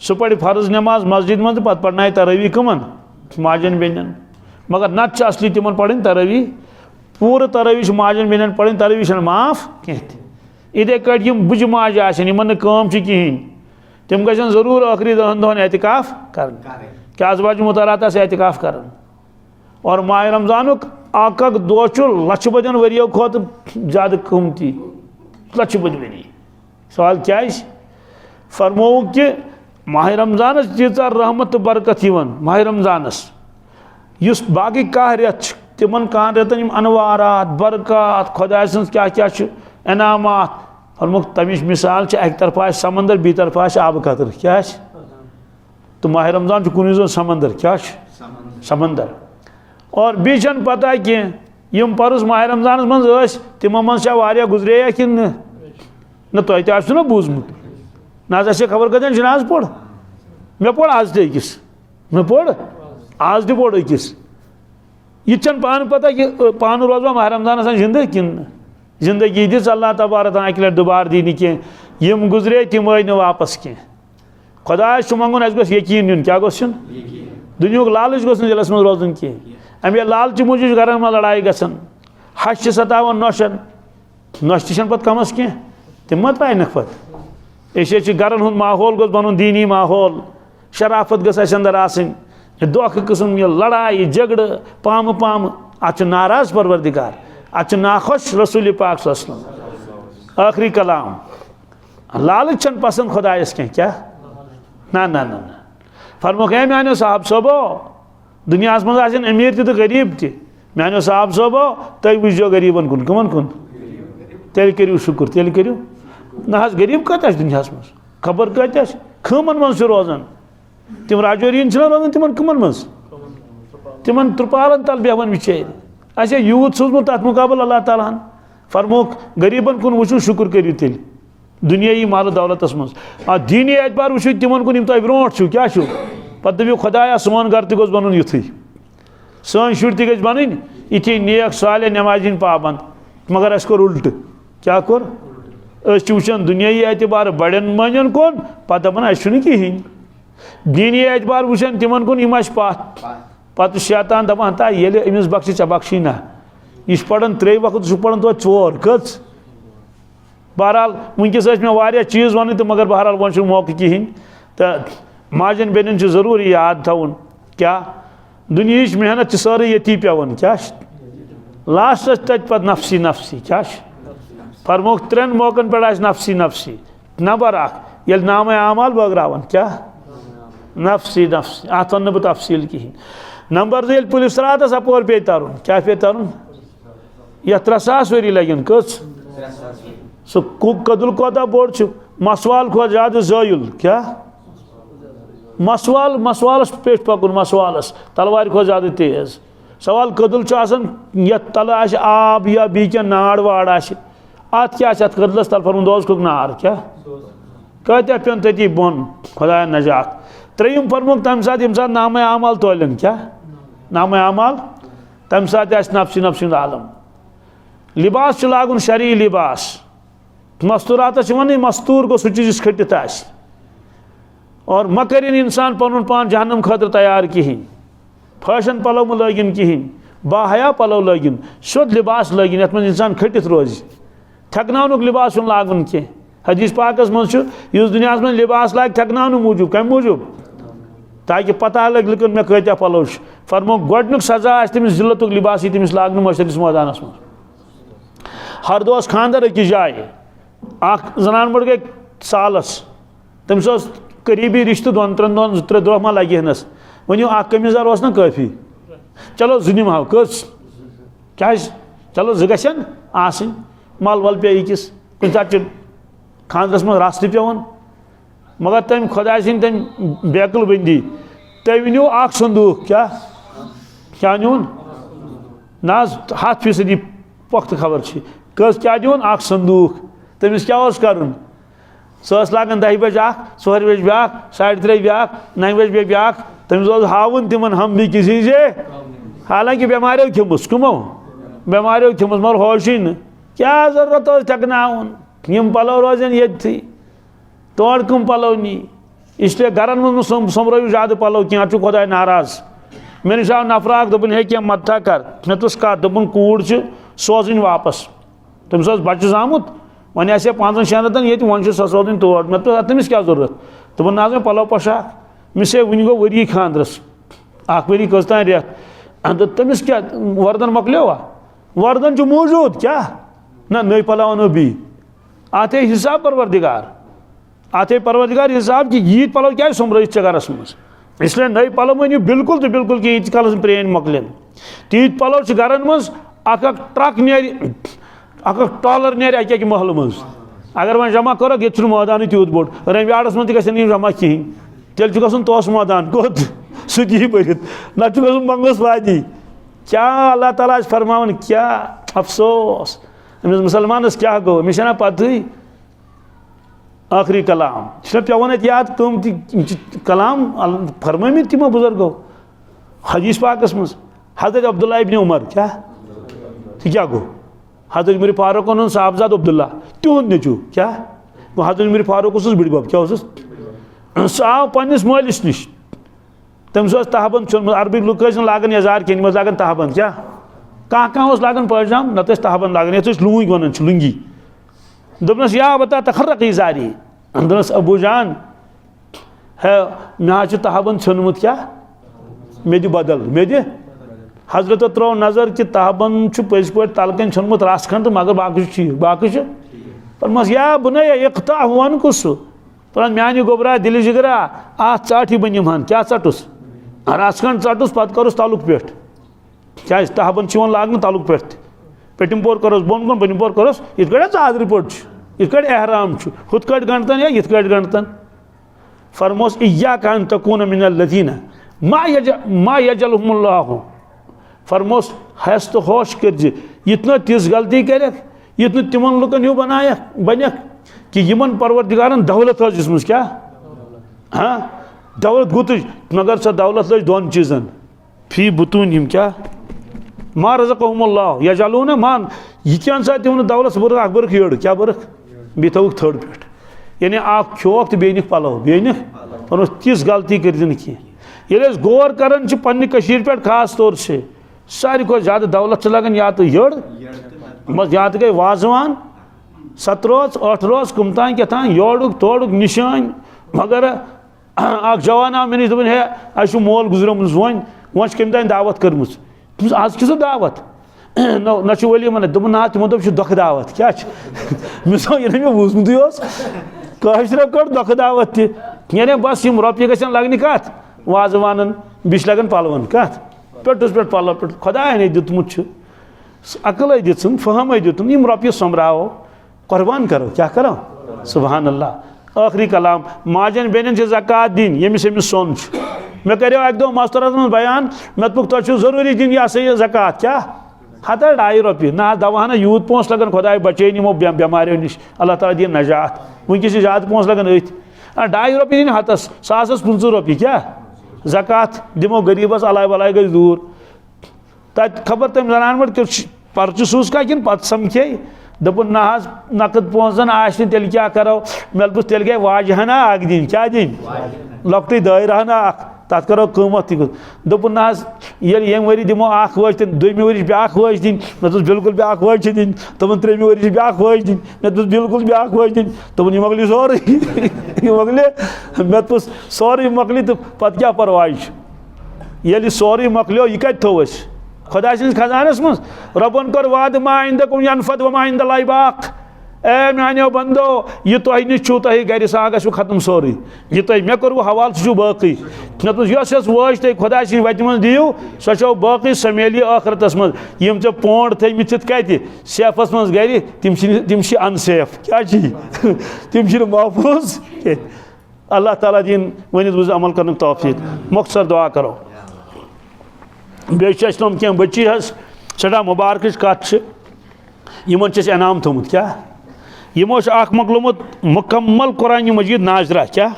सह पढ़ फर्ज नमाज मस्जिद मज पत पढ़ना तरावी कमन माजन बेन मगर नत असली तिमन पढ़ी तरावी पूरे तरावी माजन बेन पढ़ी तरावी माफ कह इथे कट बुज माज आम कहें तम गन जरूर आखिरी 10 दोहन एहतिकाफ कर क्या अज़वाज मुतहरात एहतिकाफ कर और माह रमजानुक अक दो लक्ष बदन वरियो खुद ज्यादा कीमती लक्ष बद वरी सवाल क्या फरमो कि माह रमजानस तीचा रहमत तो बरकत माह रमजानस इस बाकी कह रेत तिमन कह रेतन अनवारात बरकत खुदा क्या क्या इनामात फरमुक तमिश मिसाल एक तरफ समंदर बी तरफ आब कतर क्या तो माह रमजान कुन जन समंदर क्या समंदर और बी पता कह पर्स माह रमजान मज तिमो मज गुजरे कि न तुम ना बूजमुत ना खबर कतन जनाज पढ़ मे पढ़ आज तकिस मे पढ़ आज तोड़ अकिस यह पान पता कि पान रोजवा माह रमजान जिंद कि जिंदगी दिस अल्लाह तबारक अक लट दुबार दी कह गुजरे तम आई वापस कह खुदा मंगुन अस यकीन नुन क्या गोस दुनिया लालच गोस दिलस मज रोजन कह अमे लालच मूजूब घर में लड़ाई गसन हश सतावन नौशन नश तन पे कमस कह तम मत पाइन पे ऐसे गरन हुंद माहौल गोस बन दीनी माहौल शराफत गस अंदर आसन दोख किस्म यह लड़ाई झगड़ पाम पाम अत नाराज परवरदिगार अत नाखुश रसूल पाक सल्लल्लाहु आखिरी कलाम लालच पसंद खुदायस कह क्या ना ना ना ना फरमोक है मानो साहब सोबो दुनिया मज अमीर तो गरीब तह मानो साहब सोबो तुम वुचो गरीबन कुन कमन कुन तेल करू शुक्र तेल करू ना गरीब कत दुनिया मज खबर कत खमन मज रोजान तम राजौरीन रोजान तिमन कमन मज तिमन त्रिपालन तल बेहन बिचार असे यूथ सोचमुत तथ मुकाबल अल्लाह ताला फरमोक गरीबन कुन वुचु शुक्र करियो तेल दुनियाई माल दौलतस मज दीनी एतबार वुचु तिमन कुन तुम ब्रोट छु क्या छु पत दबियो खुदाया सोन घर तक बनन युथी सन शुर तक गज बन इथी नेक साले नमाजिन पाबंद मगर अस कोर उल्ट क्या कोर वुचान दुनियाई एतबार बड़न मन कुन पत दपान अन कहें दीनी एतबार वुचान तिमन कुन यम पत पत शैतान दपान ता ये अमिस बख्शी चा बख्शी ना यह पढ़ान 3 वक्त पढ़ान तो 4 कच बहरहाल वनकस मे चीज़ वन तो मगर बहरहाल वो मौके कहें तो माजन बेन जरूरी याद थवन क्या दुनिया मेहनत सारे ये पेवन क्या लास्टस तत पे नफसी नफसी क्या फरमोक 3 मौकन पे नफसी नफसी नंबर 1 ये नाम आमाल बगरावन क्या नफसी नफसी अत वन बह तफसील कहें नंबर 2 ये पुलिस रातस अपोर पे तरन क्या पे तरन यह 3,000 वरी लगन कस सो कदुल कोता बोड़ मसवाल खो ज्यादा ज़ायुल क्या मसवालस पेश पकुन मसवालस तलवार खो ज्यादा तेज सवाल कदुल ये तल आब या बी क्या नाड़ वाड़ अत क्या कदलस तल फरम दोज खुक नार क्या कत्या पेन तती बोन खुदा नजात 3 फरमुक तम सात यम सात नाम आमाल तोलन क्या नाम आमाल तम सात नफसी नफसी आलम लिबास लागुन शरी लिबास मस्तूरात वन मस्तूर गो सह चीज खटित और मा कर इंसान पन पान जहन्नम खतर तैयार कहें फैशन पलो म लगिन कहें बाहया पलो लगिन शुद्ध लिबास लगिन ये इंसान खटित रोज थकनानुक लिबास लागुन कह हदीस पाकस मज दुनिया में लिबास लाग थकनानु मूजूब कम मूजूब ताकि पता लग लुकन मे कत्या पलो फरमो गोडनुक सजा तमिस जिल्लतुक लिबास तमिस लागन मशरस मैदानस मज हर दोस खानदर अकिस जाए जनान बड़ गई सालस तमिस करीबी रिश्त 2-3 दह मा लगे हनस वनो कमीजदार ना काफी चलो जुनिम हाव कस क्या चलो गन आसन मल वल पे अकिस कुछ सात खानदरस मज रास्ते पेवन मगर तम खुदा सिंद तम बेकल बंदी तय वनो संदूक क्या नुन ना 100% पुख्त खबर कस क्या दिवन संदूक तमिस क्या कर सह लागन 10 बजे सोहर बज ब्या 3:30 ब्या 9 बजे ब्या तमिस हावन तिमन हम भी किसी से हालांकि बेमारियों खिमुस कमो बेमारियों खिमुस मगर होशी न क्या जरूरत थकनावन यम पलो रोजन ये तोड़ कम पलो नी इसलिए घरन मज सोमरो ज्यादा पलो क्या खुदा नाराज मे निश आव नफर दोपन हे क्या मत्था कर मे तुस कत दोपन कूड़ सोजन वापस तमिस बच्चस आमुत वन 5-6 रतन ये वन सह सोजन तोड़ मे तो तमिस क्या जरूरत दोपन ना मे पलो पोशाक मिस वन गो वरी खानदरस 1 वरी कस तान रेत तमिस क्या वर्दन मकलियोवा वर्दन मौजूद क्या ना नई पलो अनो बी आते हिसाब परवरदिगार हिसाब कि यीत पलो क्या सोमरत गरस मज इसलिए नई पलो मनियो बिल्कुल तो बिल्कुल कि यीत कल प्रेन मकलन तीत पलो गरन मज ट्रक टॉलर नेर अक महल मज अगर वह जमा कर ये मैदान तूत बोड़ रवियाड़स मज गई जमा कहें तेल गन तोस मैदान कोत सुी पढ़ ना गन बंगस वादी क्या अल्लाह ताला फरमान क्या अफसोस अमिस मुसलमानस क्या गो मे ना पत आखिरी कलाम पेवन याद तम कलाम फरमाम तमो बुजुर्गो हदीस पाकस मज हजरत अब्दुल्ला इब्न उमर क्या गो हजरत उमर फारूक साहबजाद अब्दुल्ला तिहुंद नचू क्या हजरत उमर फारूक बिड़बब क्या सह आव पन्निस मालिस निश तमिस तहबन चुनम अरबिक लुक लागन यजार कह लागन तहबन क्या कह लागन पैजाम नत तहबन लागन ये लूंग वन लुंगी दोपनस या बता तखर्रक जारी दोपनस अबू जान है मे तहबन चुनमुत क्या मे दि बदल मे दि हजरत त्रो नजर कि तहबन पज पे तलकन छुनमुत रस खंड मगर बाकी पर मस या बुनैया इक़ता वन कुस पर म्यान गोबरा दिल जिगरा आ चाटी बनिम हन क्या चटुस रस खंड चटुस पत करुस तलुक पे क्या तहबन लागन तलुक पे पेटिम पोर करोस बोन बोन बनिम पोर करोस इत आदर पे इत एहराम हुत गणतन या इत गणतन फरमोस इय्याका अन तकून मिनल लज़ीना मा यजलहुमुल्लाहु फरमोस हस तो होश कर इतना तिस गलती कर इतना तिमन लुकन ह्यू बन कि यमन परवरदिगारन दौलत दिसम क्या हाँ दौलत गुत मगर सो दौलत लज दोन चीजन फी बुतून क्या मा रज़क़हुमुल्लाह यजअलून मान यह क्या तिम दौलत बर्क अख बर्क यड़ क्या बर्क बे थोक थर्ड पे यानी आप खोक तो बेनिक पलो बेनिक और तिस गलती कर कह गौर कर पन्ने पे खास तौर से सारी को ज्यादा दौलत लगन या तो यड़ बस या तो गई वाजवान 7 रोज 8 रोज कम तान क्या तान योड़ुक तोड़ुक निशान मगर अख जवान आव मे दोपन है अह मोल गुजरमुत वन कम तान दावत कर्म आज किस दावत ना वलीम दोपन ना तमो दोप दुख दावत क्या मे वूजमुत कशर कड़ दुख दावत यानी बस रोपये गन लगन कत वाजवान बिश लगन पलवन कत पेटस पे पल पे खुदा ने दितमुत अकल दिम फहम दिम रोपये सोमराओ कुर्बान करो क्या करो सुबहान अल्लाह आखिरी कलाम माजन बेन ज़कात दिन यमिस यमिस सोन मे करो अक दो मास्तरस मज बयान मे तुम जरूरी दिन यह सा यह ज़कात क्या हता 2.5 रुपये ना दवा ना यूत पोस लगन खुदा बचे निमो बेमारियों निश अल्लाह ताला दिन नजात वनकस ज्यादा पोस लगन 2.5 रुपये दिन हतस 150 रुपये क्या ज़कात दिमो गरीबस अलाय वलाय गई दूर तत खबर तम जनान पे पर्च सूस का कि पत समखे दोपन ना नकद पोसन आशि तेल क्या करो मे दोस तेल गई वाजहना अख दिन क्या दिन लॉकट दायरहना अख तथ करो कीमत दोपन ना ये वरी दिमो अख वज दोमी वरिश ब्याख वज दिन मे दोस बिल्कुल ब्याख वज दिन तमन 3 वरिश ब्याख वज दिन मे दोस बिल्कुल ब्याख वज दिन तमन यह मकली सोरे मकले मे दोस सोरे मकली तो पत क्या परवाह ये सोरे मकलो यह कत थो खुदा खजानस मज रबन कर वाद मा इंदकुम यनफद व मा इंदल्लाहि बाक ए मानो बंदो यह तुह नश छू तुह गर सा गु खत्म सोरे यह तुह मे कोर हवाल सह बाकी मे वज तुम खुदा वत मज दियो सो बाकी सह मेली आखरतस मज यम ऐ पोंड थमित कत सेफस मज गर तिम अनसेफ क्या तिम महफूज अल्लाह ताला दिन वन बुझ अमल कर तौफीक मुख्तर दुआ करो बेच क्या बच्ची सड़ा मुबारक कत इन इनाम थोमुत क्या यमो मकलोमुत मुकम्मल कुरान मजीद नाजरा क्या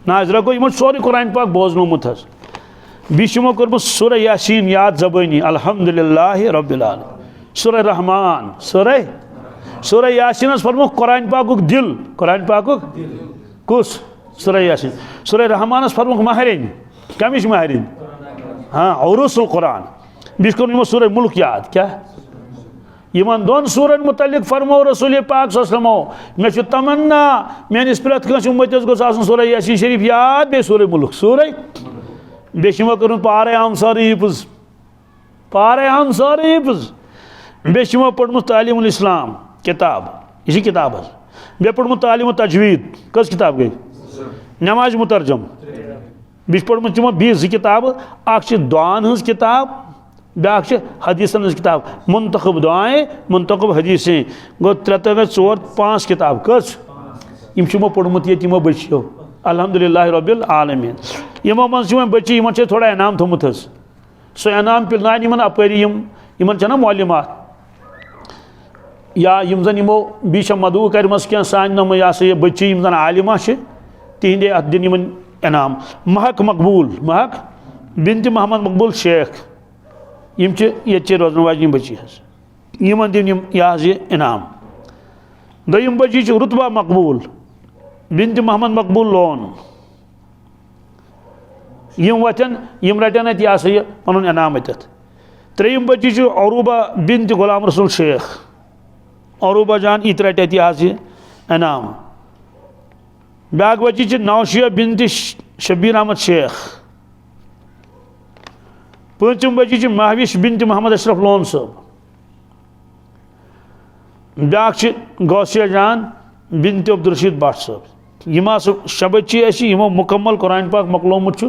नाजरा गो इन सोरे कुरान पाक बोजनोमुत बीमो कर्मुत सूरह यासीन याद ज़बानी अल्हम्दुलिल्लाह रब्बिल आलमीन सूरह रहमान सूरह यासीन फरमुख कुरान पाकुक दिल कुरान पाकुक कुस सूरह यासीन सूरह रहमान फरमुख महरिन कमिश महरिन हाँ औरुसुल कुरान बीस को सूरह मुल्क याद क्या इन दोन सूरन मुतलिक फरमो रसूल पाक सल्लल्लाहु अलैहि वसल्लम मे तमन्ना मेनिस प्रत कस उम्मतिस गोस आसन सूरह यासीन शरीफ याद बे सूरह मुल्क सूरह बेशिमो कर पारे हम सारे हिफ्ज बेशिमो पढ़मुत तालीमुल इस्लाम किताब इसी किताब बे पढ़मुत तालीम तजवीद कस किताब गई नमाज मुतरजम बीस पढ़मुत तिमो 20 किताब अख दुआन हज किताब ब्या हदीसन हज किताब मुंतखब दुआएं मुंतखब हदीसें गो 3 4 5 किताब कस यमो पढ़मुत ये तिमो बच्चियों अल्हम्दुलिल्लाह रब्बिल आलमीन यमो मज बच्ची इन थोड़ा इनाम थोमुत सो इनाम पिलनान इन अपरी इन मौलिमात या यम जन यमो बीच मदू करमस क्या सान नम यह सा बच्ची यम जन आलिमा तिहंदे अत दिन इनाम महक मकबूल महक बिनत मोहम्मद मकबूल शेख यम ये रोजन वाजनी बच्ची इन दिन यह इनाम दोम बच्ची रुतबा मकबूल बिनत मोहम्मद मकबूल लोन यम वतन यम रटन अत यह सा पुन इनाम अत 3 बच्ची Aruba bint Ghulam Rasool Sheikh Aruba जान इत रट अत यह इनाम ब्या बच्ची नौशिया बिनत शबीर अहमद शेख 5 बच्ची महविश बिनत मोहम्मद अशरफ लोन साहब ब्या गौसिया जान बिनत अब्दुलरशीद भट्ट साहब यम 6 बच्ची यमो मुकम्मल कुरान पाक मकलोमुत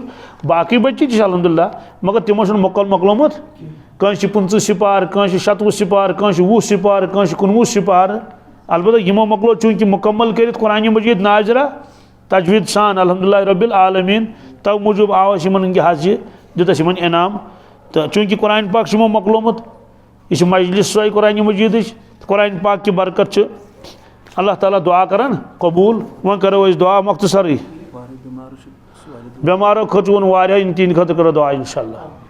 बाकी बच्ची अल्हम्दुलिल्लाह मगर तिमो मकलोमुत कंस 15 सिपार कंस 27 सिपार कंस 20 सिपार कंस 19 सिपार अलबत्ता यमो मकलो चूँकि मुकम्मल कर कुरान मजीद नाजरा तजवीद सान अल्हम्दुलिल्लाह रब्बिल आलमीन तव मूजूब आवास इन दितस इन इनाम तो चूँकि कुरान पाक यमो मकलोमुत यह मजलिस सोई कुरान मजीद कुरान पाक की बरकत अल्लाह ताला दुआ करान कबूल वो करो दुआ मुख्तसर बेमारों खत वो इन तीन खत करो दुआ इंशाअल्लाह।